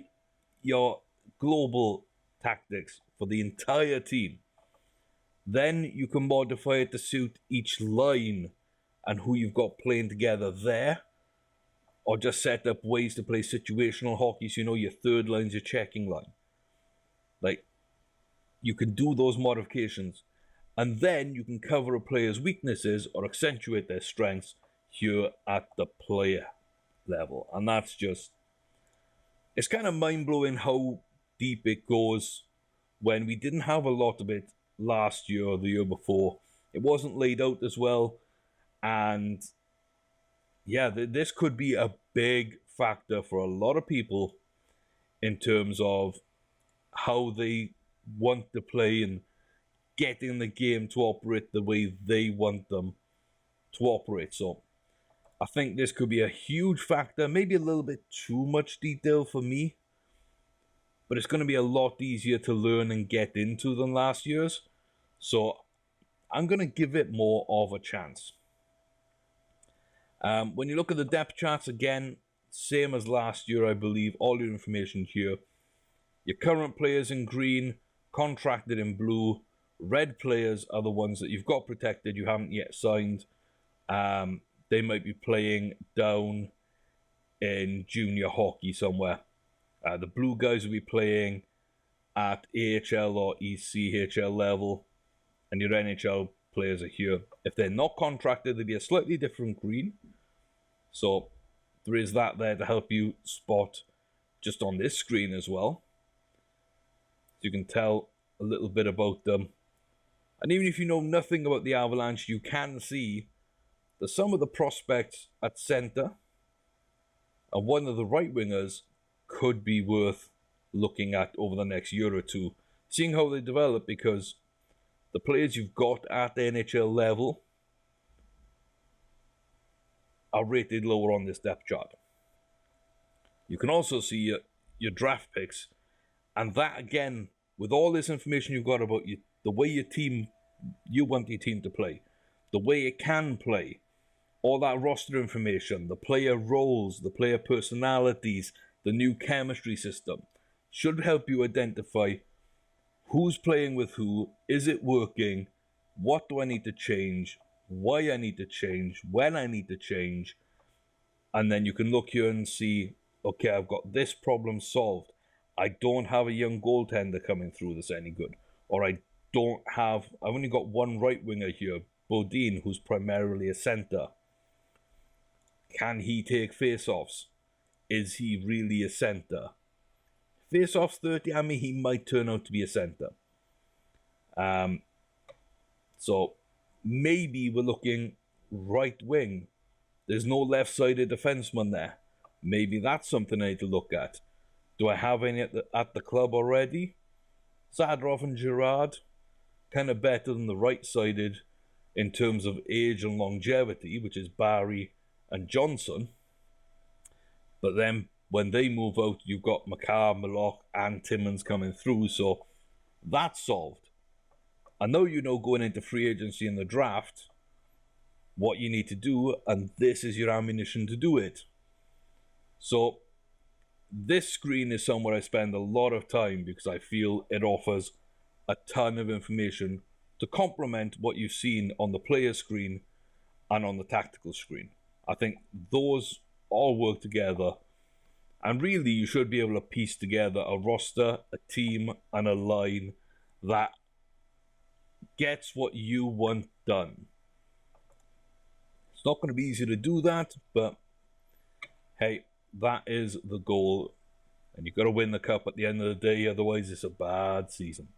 your global tactics for the entire team. Then you can modify it to suit each line and who you've got playing together there. Or just set up ways to play situational hockey so you know your third line's your checking line. Like, you can do those modifications. And then you can cover a player's weaknesses or accentuate their strengths here at the player level. And that's just... it's kind of mind-blowing how deep it goes when we didn't have a lot of it last year or the year before. It wasn't laid out as well. And yeah, this could be a big factor for a lot of people in terms of how they want to play and getting the game to operate the way they want them to operate. So I think this could be a huge factor, maybe a little bit too much detail for me, but it's going to be a lot easier to learn and get into than last year's. So I'm going to give it more of a chance. When you look at the depth charts, again, same as last year, I believe. All your information here. Your current players in green, contracted in blue. Red players are the ones that you've got protected, you haven't yet signed. They might be playing down in junior hockey somewhere. The blue guys will be playing at AHL or ECHL level, and your NHL players are here. If they're not contracted, they'll be a slightly different green. So there is that there to help you spot just on this screen as well. So you can tell a little bit about them. And even if you know nothing about the Avalanche, you can see that some of the prospects at centre and one of the right wingers could be worth looking at over the next year or two, seeing how they develop, because the players you've got at the NHL level are rated lower on this depth chart. You can also see your draft picks, and that again, with all this information you've got about you, the way you want your team to play, the way it can play, all that roster information, the player roles, the player personalities, the new chemistry system, should help you identify who's playing with who, is it working, what do I need to change, why I need to change, when I need to change, and then you can look here and see, okay, I've got this problem solved. I don't have a young goaltender coming through that's any good, or I've only got one right winger here, Bodine, who's primarily a centre. Can he take face-offs? Is he really a centre? Face-offs 30, I mean, he might turn out to be a centre. So maybe we're looking right wing. There's no left-sided defenseman there. Maybe that's something I need to look at. Do I have any at the club already? Zadorov and Gerard, kind of better than the right-sided in terms of age and longevity, which is Barry and Johnson. But then when they move out, you've got McCarr, Maloch, and Timmins coming through, so that's solved. I know you know going into free agency in the draft what you need to do, and this is your ammunition to do it. So this screen is somewhere I spend a lot of time because I feel it offers a ton of information to complement what you've seen on the player screen and on the tactical screen. I think those all work together, and really you should be able to piece together a roster, a team, and a line that gets what you want done. It's not going to be easy to do that, but hey, that is the goal. And you've got to win the cup at the end of the day, otherwise it's a bad season.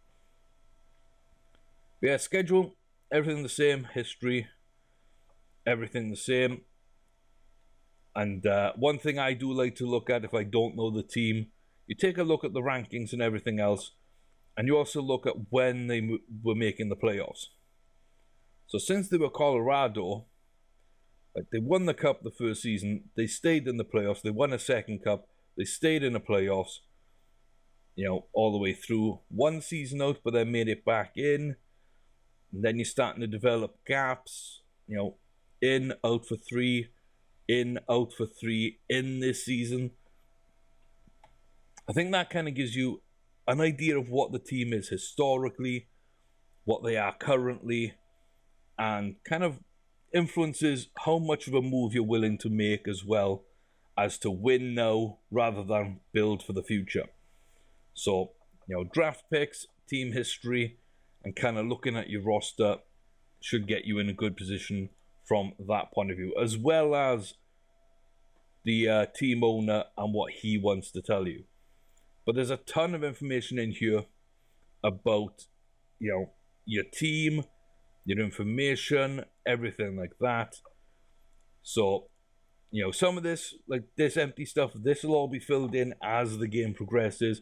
But yeah, schedule, everything the same. History, everything the same. And one thing I do like to look at if I don't know the team, you take a look at the rankings and everything else, and you also look at when they were making the playoffs. So since they were Colorado, like, they won the cup the first season, they stayed in the playoffs, they won a second cup, they stayed in the playoffs, all the way through. One season out, but then made it back in. And then you're starting to develop gaps, in, out for 3, in, out for 3, in this season. I think that kind of gives you an idea of what the team is historically, what they are currently, and kind of influences how much of a move you're willing to make as well as to win now rather than build for the future. So, draft picks, team history, and kind of looking at your roster should get you in a good position from that point of view, as well as the team owner and what he wants to tell you. But there's a ton of information in here about, your team, your information, everything like that. So, some of this, like this empty stuff, this will all be filled in as the game progresses.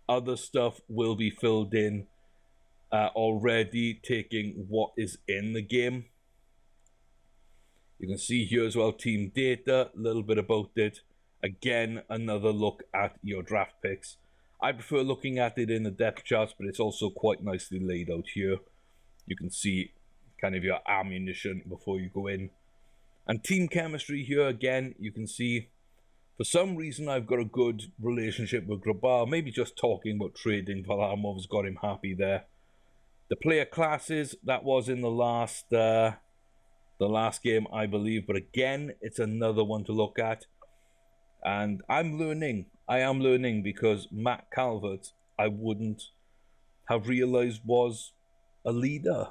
Other stuff will be filled in already, taking what is in the game. You can see here as well, team data, a little bit about it. Again, another look at your draft picks. I prefer looking at it in the depth charts, but it's also quite nicely laid out here. You can see kind of your ammunition before you go in. And team chemistry here, again, you can see for some reason I've got a good relationship with Grabar. Maybe just talking about trading Varlamov's got him happy there. The player classes, that was in the last game, I believe. But again, it's another one to look at. And I am learning because Matt Calvert, I wouldn't have realized was a leader.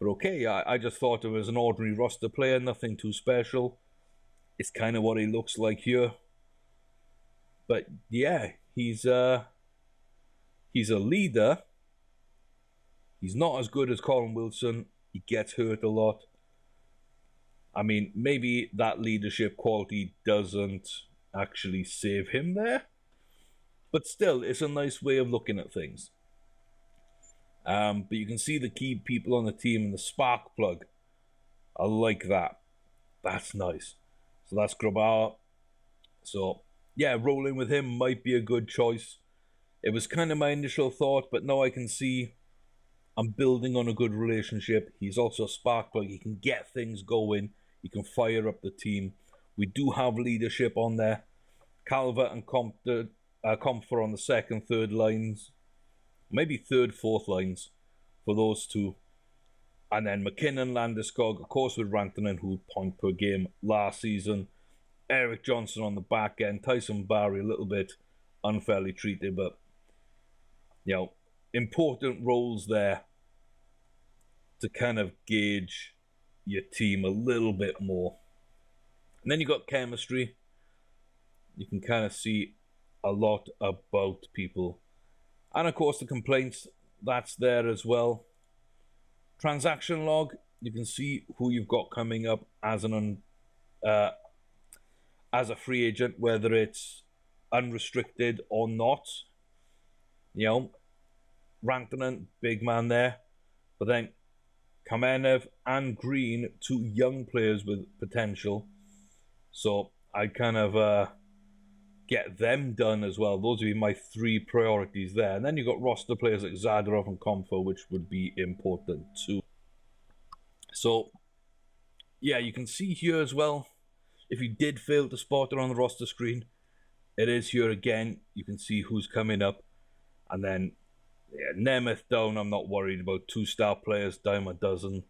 But okay, I just thought of him as an ordinary roster player, nothing too special. It's kind of what he looks like here. But yeah, he's a leader. He's not as good as Colin Wilson. He gets hurt a lot. I mean, maybe that leadership quality doesn't actually save him there. But still, it's a nice way of looking at things. But you can see the key people on the team and the spark plug. I like that. That's nice. So that's Grabar. So, yeah, rolling with him might be a good choice. It was kind of my initial thought, but now I can see I'm building on a good relationship. He's also a spark plug. He can get things going. He can fire up the team. We do have leadership on there. Calvert and Comfort on the second, third lines. Maybe third, fourth lines for those two. And then McKinnon, Landeskog, of course, with Rantanen, who point per game last season. Eric Johnson on the back end. Tyson Barrie, a little bit unfairly treated, but, important roles there to kind of gauge your team a little bit more. And then you got chemistry. You can kind of see a lot about people. And of course the complaints, that's there as well. Transaction log, you can see who you've got coming up as a free agent, whether it's unrestricted or not. Rantanen, big man there. But then Kamenev and Green, two young players with potential. So I kind of get them done as well. Those would be my 3 priorities there. And then you've got roster players like Zadorov and Comfort, which would be important too. So, yeah, you can see here as well, if you did fail to spot it on the roster screen, it is here again. You can see who's coming up. And then, yeah, Nemeth down, I'm not worried about. 2-star players, dime a dozen.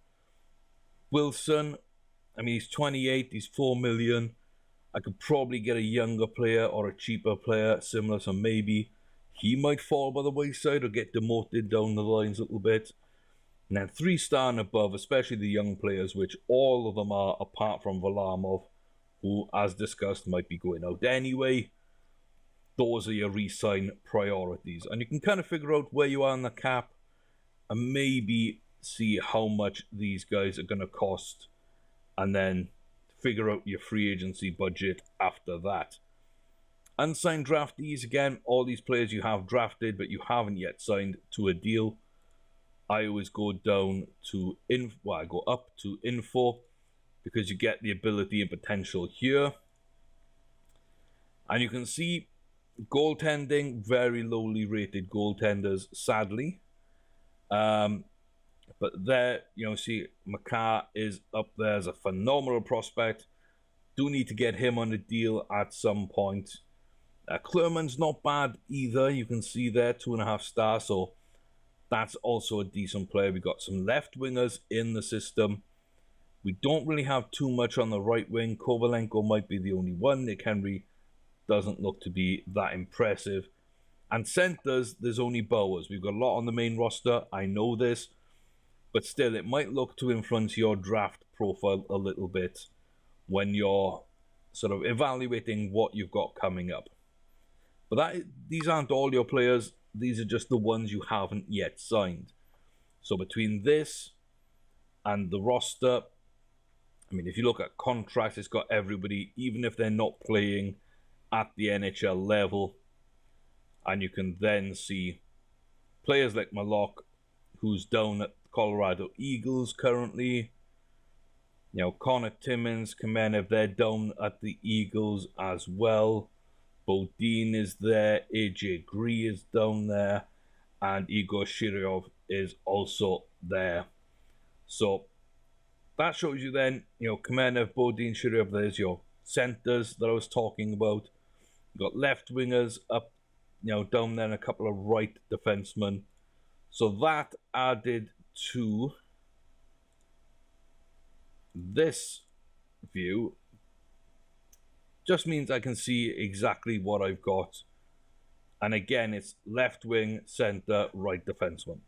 Wilson, I mean, he's 28, he's 4 million. I could probably get a younger player or a cheaper player, similar, so maybe he might fall by the wayside or get demoted down the lines a little bit. And then 3-star and above, especially the young players, which all of them are, apart from Varlamov, who, as discussed, might be going out anyway. Those are your re-sign priorities. And you can kind of figure out where you are in the cap and maybe see how much these guys are going to cost, and then figure out your free agency budget after that. Unsigned draftees, again, all these players you have drafted but you haven't yet signed to a deal. I always go down to I go up to info, because you get the ability and potential here. And you can see goaltending, very lowly rated goaltenders, sadly. But there, you know, see, Makar is up there as a phenomenal prospect. Do need to get him on a deal at some point. Klurman's not bad either. You can see there, 2.5 stars. So that's also a decent player. We got some left wingers in the system. We don't really have too much on the right wing. Kovalenko might be the only one. Nick Henry doesn't look to be that impressive. And centers, there's only Bowers. We've got a lot on the main roster. I know this. But still, it might look to influence your draft profile a little bit when you're sort of evaluating what you've got coming up. But these aren't all your players. These are just the ones you haven't yet signed. So between this and the roster, I mean, if you look at contracts, it's got everybody, even if they're not playing at the NHL level. And you can then see players like Malok, who's down at Colorado Eagles currently. You know, Connor Timmins, Kamenev, they're down at the Eagles as well. Bodine is there. AJ Gree is down there. And Igor Shiryov is also there. So that shows you then, you know, Kamenev, Bodine, Shiryov, there's your centers that I was talking about. You've got left wingers up, you know, down there, and a couple of right defensemen. So that added to this view just means I can see exactly what I've got. And again, it's left wing, center, right defenseman.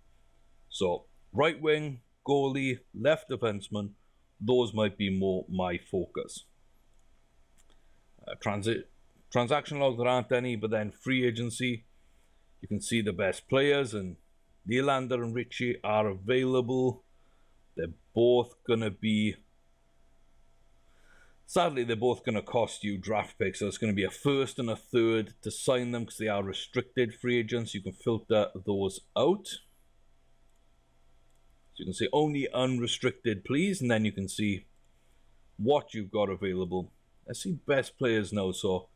So right wing, goalie, left defenseman, those might be more my focus. Transaction log, there aren't any, but then free agency, you can see the best players, and Nylander and Ritchie are available. They're both going to be... Sadly, they're both going to cost you draft picks. So it's going to be a first and a third to sign them because they are restricted free agents. You can filter those out. So you can say only unrestricted, please. And then you can see what you've got available. I see best players now. So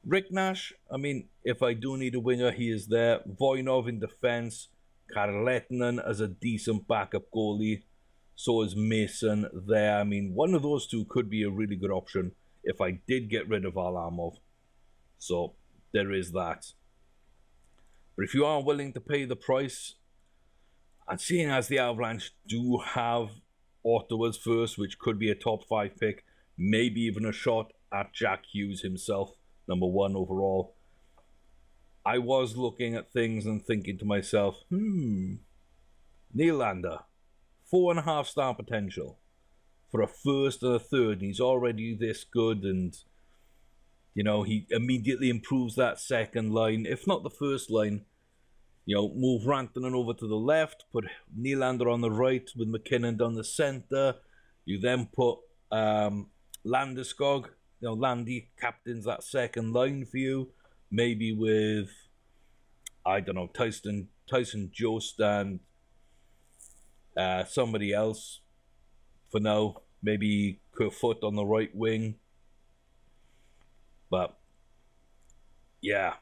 Rick Nash, I mean, if I do need a winger, he is there. Voinov in defense. Karletinen as a decent backup goalie. So is Mason there. I mean, one of those two could be a really good option if I did get rid of Varlamov. So there is that. But if you are willing to pay the price, and seeing as the Avalanche do have Ottawa's first, which could be a top 5 pick, maybe even a shot at Jack Hughes himself, number 1 overall, I was looking at things and thinking to myself, Nylander, 4.5 star potential for a first and a third, and he's already this good, and you know, he immediately improves that second line, if not the first line. You know, move Rantanen over to the left, put Nylander on the right with McKinnon down the center. You then put Landeskog, you know, Landy captains that second line for you, maybe with, I don't know, Tyson Jost and somebody else for now. Maybe Kerfoot on the right wing. But yeah,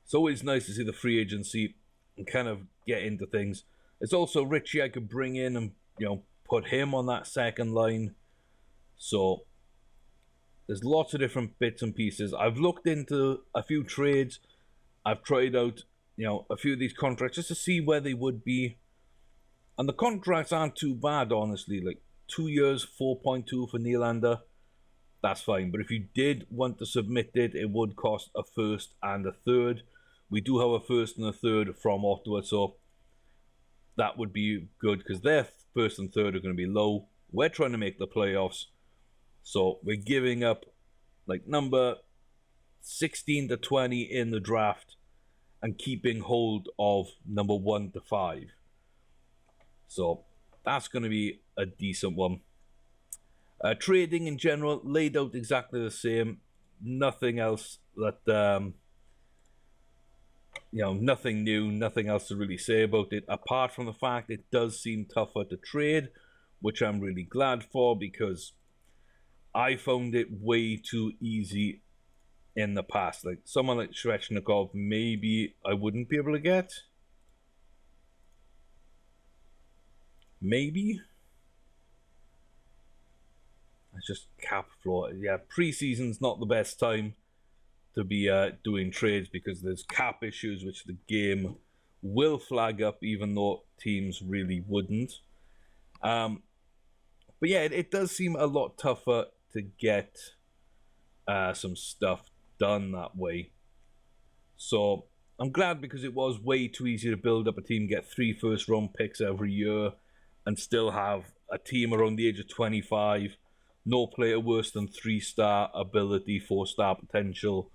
it's always nice to see the free agency and kind of get into things. It's also Richie I could bring in and, put him on that second line. So there's lots of different bits and pieces. I've looked into a few trades. I've tried out, a few of these contracts just to see where they would be. And the contracts aren't too bad, honestly. Like 2 years, 4.2 for Nylander. That's fine. But if you did want to submit it, it would cost a first and a third. We do have a first and a third from Ottawa, so that would be good because their first and third are going to be low. We're trying to make the playoffs, so we're giving up like number 16 to 20 in the draft and keeping hold of number 1 to 5. So that's going to be a decent one. Trading in general laid out exactly the same. Nothing else that nothing new, nothing else to really say about it, apart from the fact it does seem tougher to trade, which I'm really glad for because I found it way too easy in the past. Like someone like Svechnikov, maybe I wouldn't be able to get. Maybe. It's just cap floor. Yeah, preseason's not the best time to be doing trades because there's cap issues which the game will flag up even though teams really wouldn't. But yeah, it does seem a lot tougher to get some stuff done that way. So I'm glad because it was way too easy to build up a team, get 3 first-round picks every year, and still have a team around the age of 25, no player worse than 3-star ability, 4-star potential.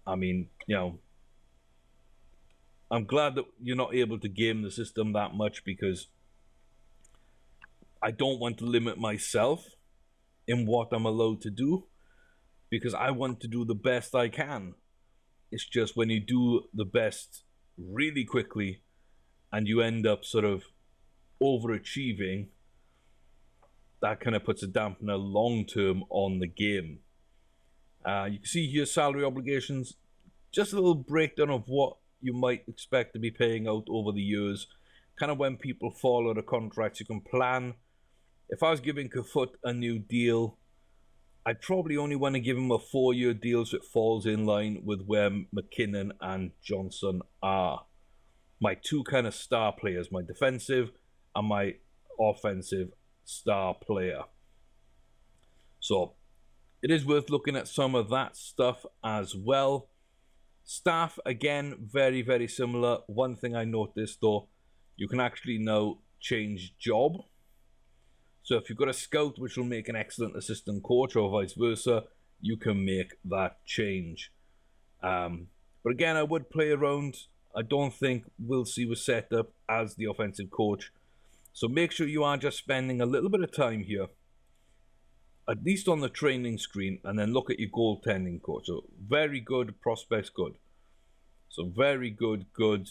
I mean, I'm glad that you're not able to game the system that much because I don't want to limit myself in what I'm allowed to do because I want to do the best I can. It's just when you do the best really quickly and you end up sort of overachieving, that kind of puts a dampener long term on the game. You can see here salary obligations, just a little breakdown of what you might expect to be paying out over the years. Kind of when people fall out of contracts, you can plan. If I was giving Kerfoot a new deal, I'd probably only want to give him a 4-year deal so it falls in line with where McKinnon and Johnson are. My two kind of star players, my defensive and my offensive star player. So it is worth looking at some of that stuff as well. Staff, again, very, very similar. One thing I noticed though, you can actually now change job. So if you've got a scout which will make an excellent assistant coach or vice versa, you can make that change. But again, I would play around. I don't think Wilsey was set up as the offensive coach. So make sure you are just spending a little bit of time here, at least on the training screen, and then look at your goaltending coach. So very good, prospects good. So very good, good,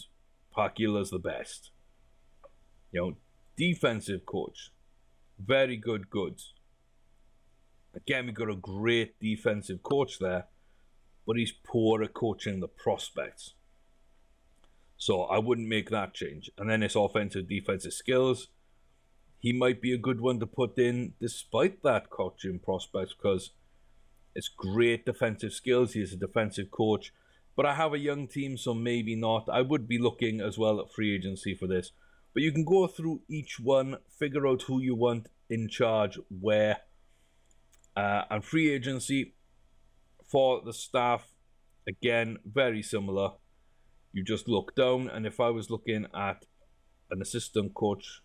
Parkila's the best. Defensive coach, very good, good. Again, we've got a great defensive coach there, but he's poor at coaching the prospects. So I wouldn't make that change. And then his offensive, defensive skills, he might be a good one to put in despite that coaching prospects because it's great defensive skills. He is a defensive coach. But I have a young team, so maybe not. I would be looking as well at free agency for this. But you can go through each one, figure out who you want in charge where. And free agency for the staff, again, very similar. You just look down, and if I was looking at an assistant coach,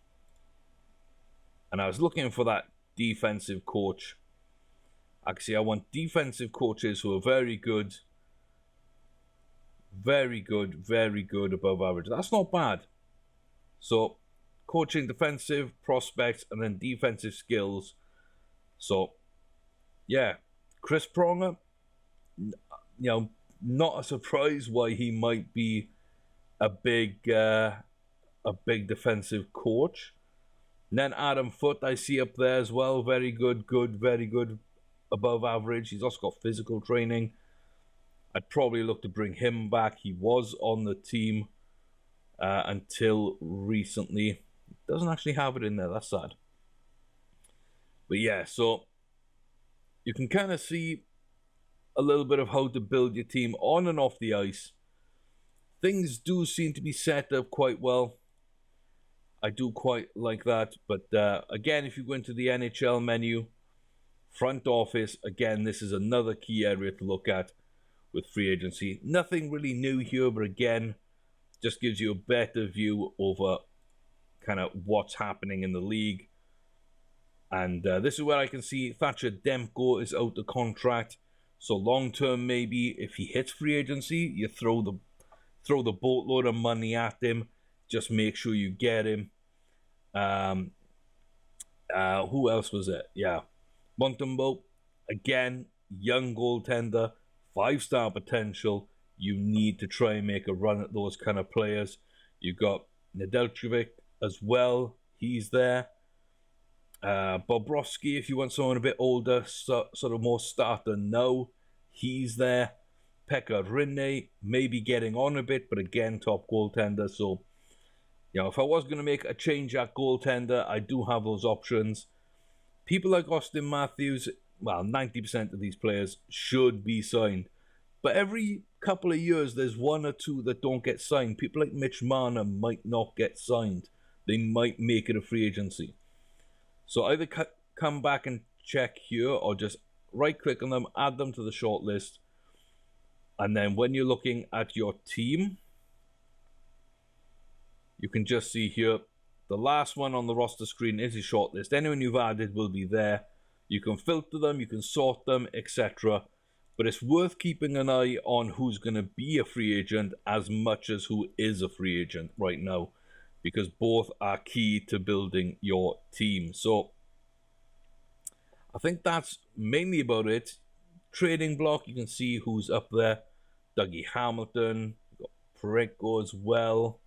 and I was looking for that defensive coach, actually, I want defensive coaches who are very good, very good, very good, above average. That's not bad. So, coaching defensive, prospects, and then defensive skills. So, yeah, Chris Pronger, not a surprise why he might be a big defensive coach. And then Adam Foote, I see up there as well. Very good, very good, above average. He's also got physical training. I'd probably look to bring him back. He was on the team until recently. Doesn't actually have it in there. That's sad. But yeah, so you can kind of see a little bit of how to build your team on and off the ice. Things do seem to be set up quite well. I do quite like that. But again, if you go into the NHL menu, front office, again, this is another key area to look at with free agency. Nothing really new here, but again, just gives you a better view over kind of what's happening in the league. And this is where I can see Thatcher Demko is out of contract. So long term, maybe if he hits free agency, you throw the boatload of money at him. Just make sure you get him. Who else was it? Yeah, Montembeault, again, young goaltender, 5-star potential. You need to try and make a run at those kind of players. You got Nedeljkovic as well. He's there. Bobrovsky, if you want someone a bit older, sort of more starter, no, he's there. Pekka Rinne, maybe getting on a bit, but again, top goaltender. So, if I was going to make a change at goaltender, I do have those options. People like Austin Matthews, well, 90% of these players should be signed. But every couple of years, there's one or two that don't get signed. People like Mitch Marner might not get signed. They might make it a free agency. So either come back and check here or just right-click on them, add them to the shortlist. And then when you're looking at your team, you can just see here, the last one on the roster screen is a shortlist. Anyone you've added will be there. You can filter them, you can sort them, etc. But it's worth keeping an eye on who's going to be a free agent as much as who is a free agent right now, because both are key to building your team. So I think that's mainly about it. Trading block, you can see who's up there. Dougie Hamilton, got Pareko as well.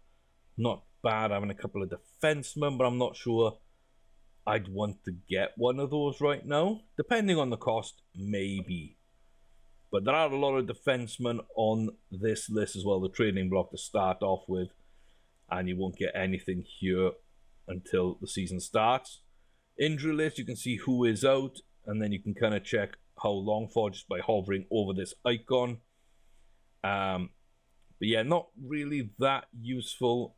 Not bad having a couple of defensemen, but I'm not sure I'd want to get one of those right now. Depending on the cost, maybe. But there are a lot of defensemen on this list as well, the trading block to start off with. And you won't get anything here until the season starts. Injury list, you can see who is out, and then you can kind of check how long for just by hovering over this icon. But yeah, not really that useful,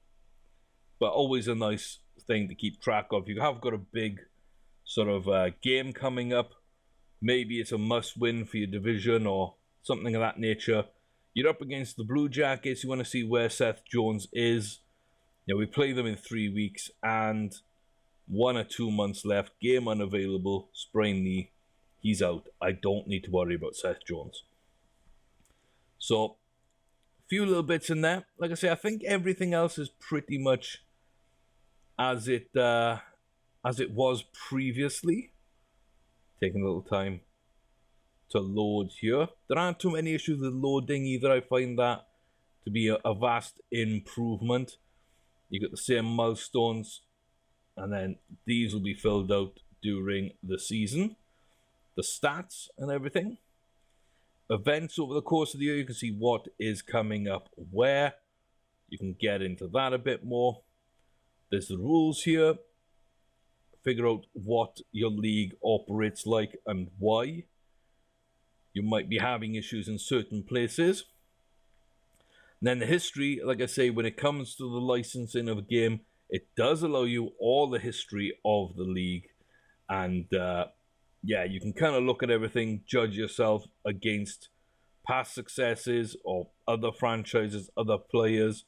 but always a nice thing to keep track of. You have got a big sort of game coming up. Maybe it's a must-win for your division or something of that nature. You're up against the Blue Jackets. You want to see where Seth Jones is. We play them in 3 weeks and 1 or 2 months left. Game unavailable. Sprained knee. He's out. I don't need to worry about Seth Jones. So, a few little bits in there. Like I say, I think everything else is pretty much as it was previously. Taking a little time to load here. There aren't too many issues with loading either. I find that to be a vast improvement. You got the same milestones, and then these will be filled out during the season. The stats and everything. Events over the course of the year, you can see what is coming up where. You can get into that a bit more. There's the rules here. Figure out what your league operates like and why. You might be having issues in certain places. And then the history, like I say, when it comes to the licensing of a game, it does allow you all the history of the league. And yeah, you can kind of look at everything, judge yourself against past successes or other franchises, other players.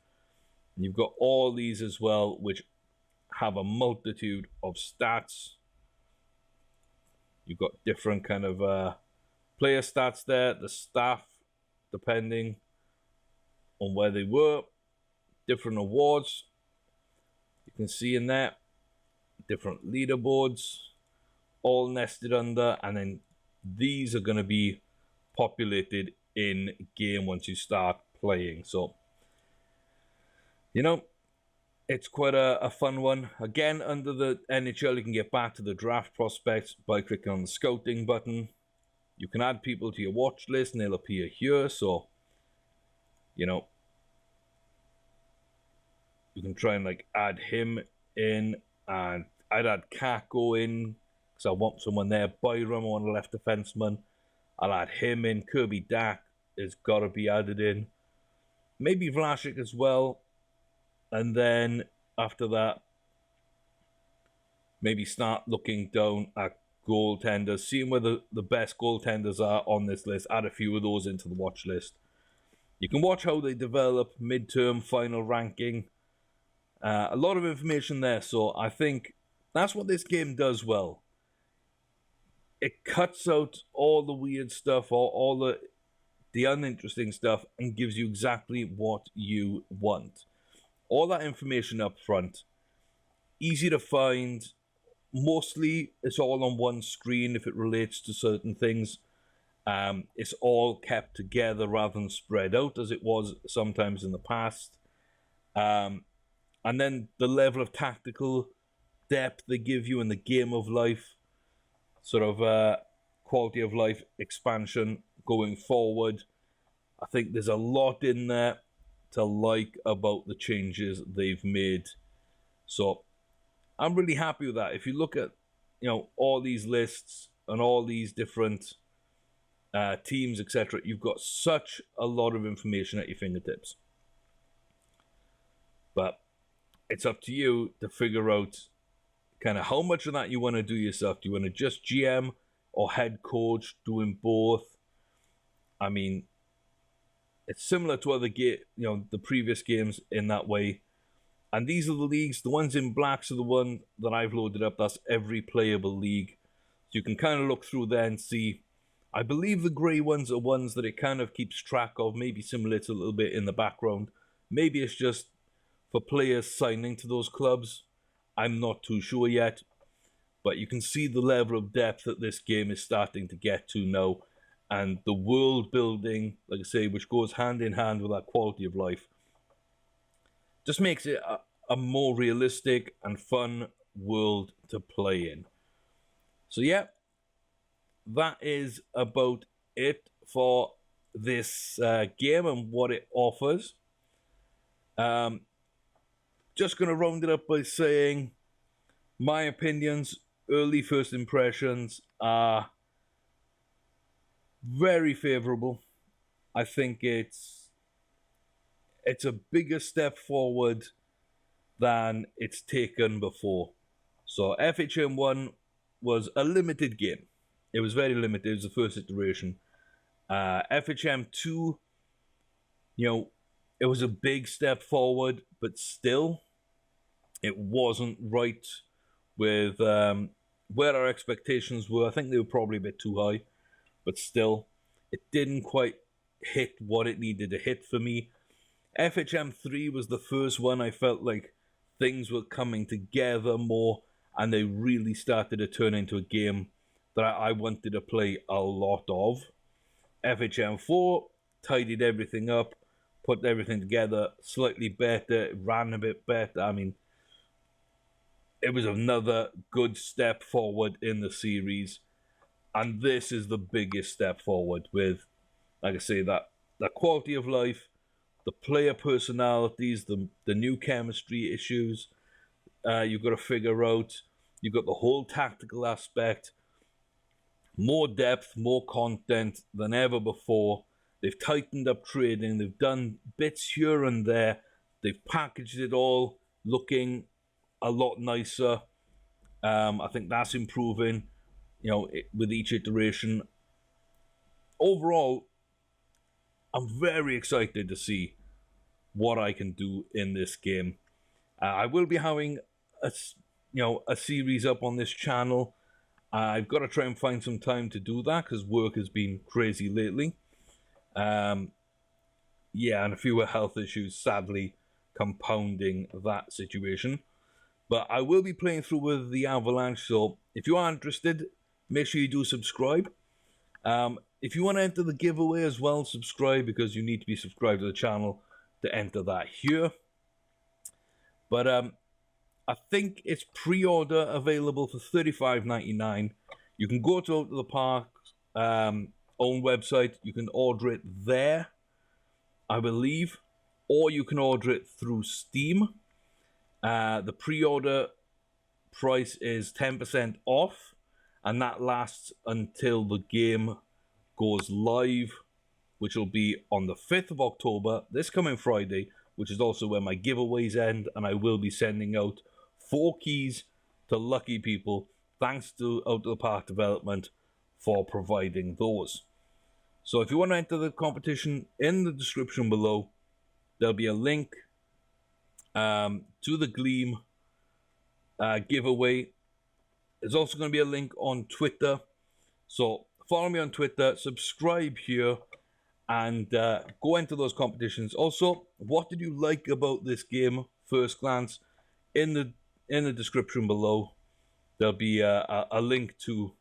And you've got all these as well, which have a multitude of stats. You've got different kind of player stats there, the staff, depending on where they were, different awards. You can see in there, different leaderboards, all nested under, and then these are going to be populated in game once you start playing. So, it's quite a fun one. Again, under the NHL, you can get back to the draft prospects by clicking on the scouting button. You can add people to your watch list and they'll appear here. So, you know, you can try and like add him in, and I'd add Kako in because I want someone there. Byram on the left defenseman. I'll add him in. Kirby Dak has got to be added in. Maybe Vlasic as well. And then after that, maybe start looking down at goaltenders, seeing where the best goaltenders are on this list. Add a few of those into the watch list. You can watch how they develop, midterm, final ranking. A lot of information there, so I think that's what this game does well. It cuts out all the weird stuff, or all the uninteresting stuff, and gives you exactly what you want. All that information up front, easy to find. Mostly it's all on one screen if it relates to certain things. It's all kept together rather than spread out as it was sometimes in the past. And then the level of tactical depth they give you in the game of life, sort of quality of life expansion going forward. I think there's a lot in there to like about the changes they've made. So I'm really happy with that. If you look at, you know, all these lists and all these different teams, etc., you've got such a lot of information at your fingertips. But it's up to you to figure out kind of how much of that you want to do yourself. Do you want to just GM or head coach, doing both? I mean, it's similar to other the previous games in that way. And these are the leagues. The ones in blacks are the one that I've loaded up. That's every playable league. So you can kind of look through there and see. I believe the grey ones are ones that it kind of keeps track of, maybe simulates a little bit in the background. Maybe it's just for players signing to those clubs. I'm not too sure yet. But you can see the level of depth that this game is starting to get to now. And the world building, like I say, which goes hand in hand with that quality of life, just makes it a more realistic and fun world to play in. So yeah, that is about it for this game and what it offers. Just going to round it up by saying my opinions, early first impressions are very favourable. I think it's a bigger step forward than it's taken before. So FHM 1 was a limited game. It was very limited. It was the first iteration. FHM 2, it was a big step forward, but still, it wasn't right with where our expectations were. I think they were probably a bit too high, but still, it didn't quite hit what it needed to hit for me. FHM 3 was the first one I felt like things were coming together more, and they really started to turn into a game that I wanted to play a lot of. FHM 4 tidied everything up, put everything together slightly better, ran a bit better. I mean, it was another good step forward in the series, and this is the biggest step forward with, like I say, that quality of life, the player personalities, the new chemistry issues you've got to figure out. You've got the whole tactical aspect, more depth, more content than ever before. They've tightened up trading. They've done bits here and there. They've packaged it all looking a lot nicer. I think that's improving, with each iteration. Overall, I'm very excited to see what I can do in this game. I will be having a series up on this channel. I've got to try and find some time to do that because work has been crazy lately. And a few health issues sadly compounding that situation. But I will be playing through with the Avalanche, so if you are interested, make sure you do subscribe. If you want to enter the giveaway as well, subscribe, because you need to be subscribed to the channel to enter that here. But I think it's pre-order available for $35.99. You can go to the park own website. You can order it there, I believe, or you can order it through Steam. The pre-order price is 10% off, and that lasts until the game goes live, which will be on the 5th of October, this coming Friday, which is also where my giveaways end, and I will be sending out 4 keys to lucky people, thanks to Out of the Park Development for providing those. So if you want to enter the competition, in the description below, there'll be a link to the Gleam giveaway. There's also going to be a link on Twitter. So follow me on Twitter, subscribe here, and go into those competitions. Also, what did you like about this game? First glance, in the description below, there'll be a link to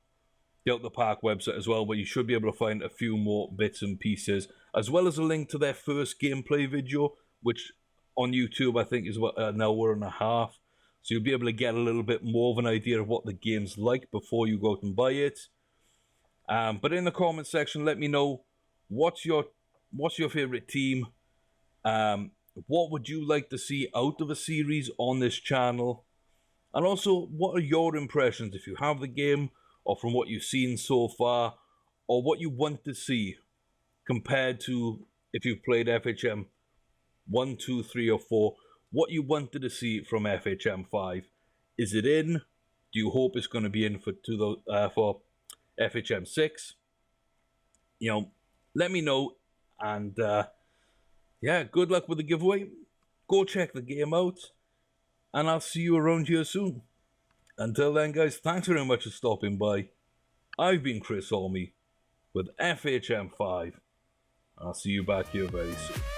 the Out the Park website as well, where you should be able to find a few more bits and pieces, as well as a link to their first gameplay video, which on YouTube I think is about an hour and a half. So you'll be able to get a little bit more of an idea of what the game's like before you go out and buy it. But in the comment section, let me know what's your favorite team. What would you like to see out of a series on this channel? And also, what are your impressions if you have the game, or from what you've seen so far, or what you want to see compared to if you've played FHM 1, 2, 3, or 4, what you wanted to see from FHM 5. Is it in? Do you hope it's going to be in for FHM 6? You know, let me know, and yeah, good luck with the giveaway. Go check the game out, and I'll see you around here soon. Until then, guys, thanks very much for stopping by. I've been Chris Ormy with FHM 5. I'll see you back here very soon.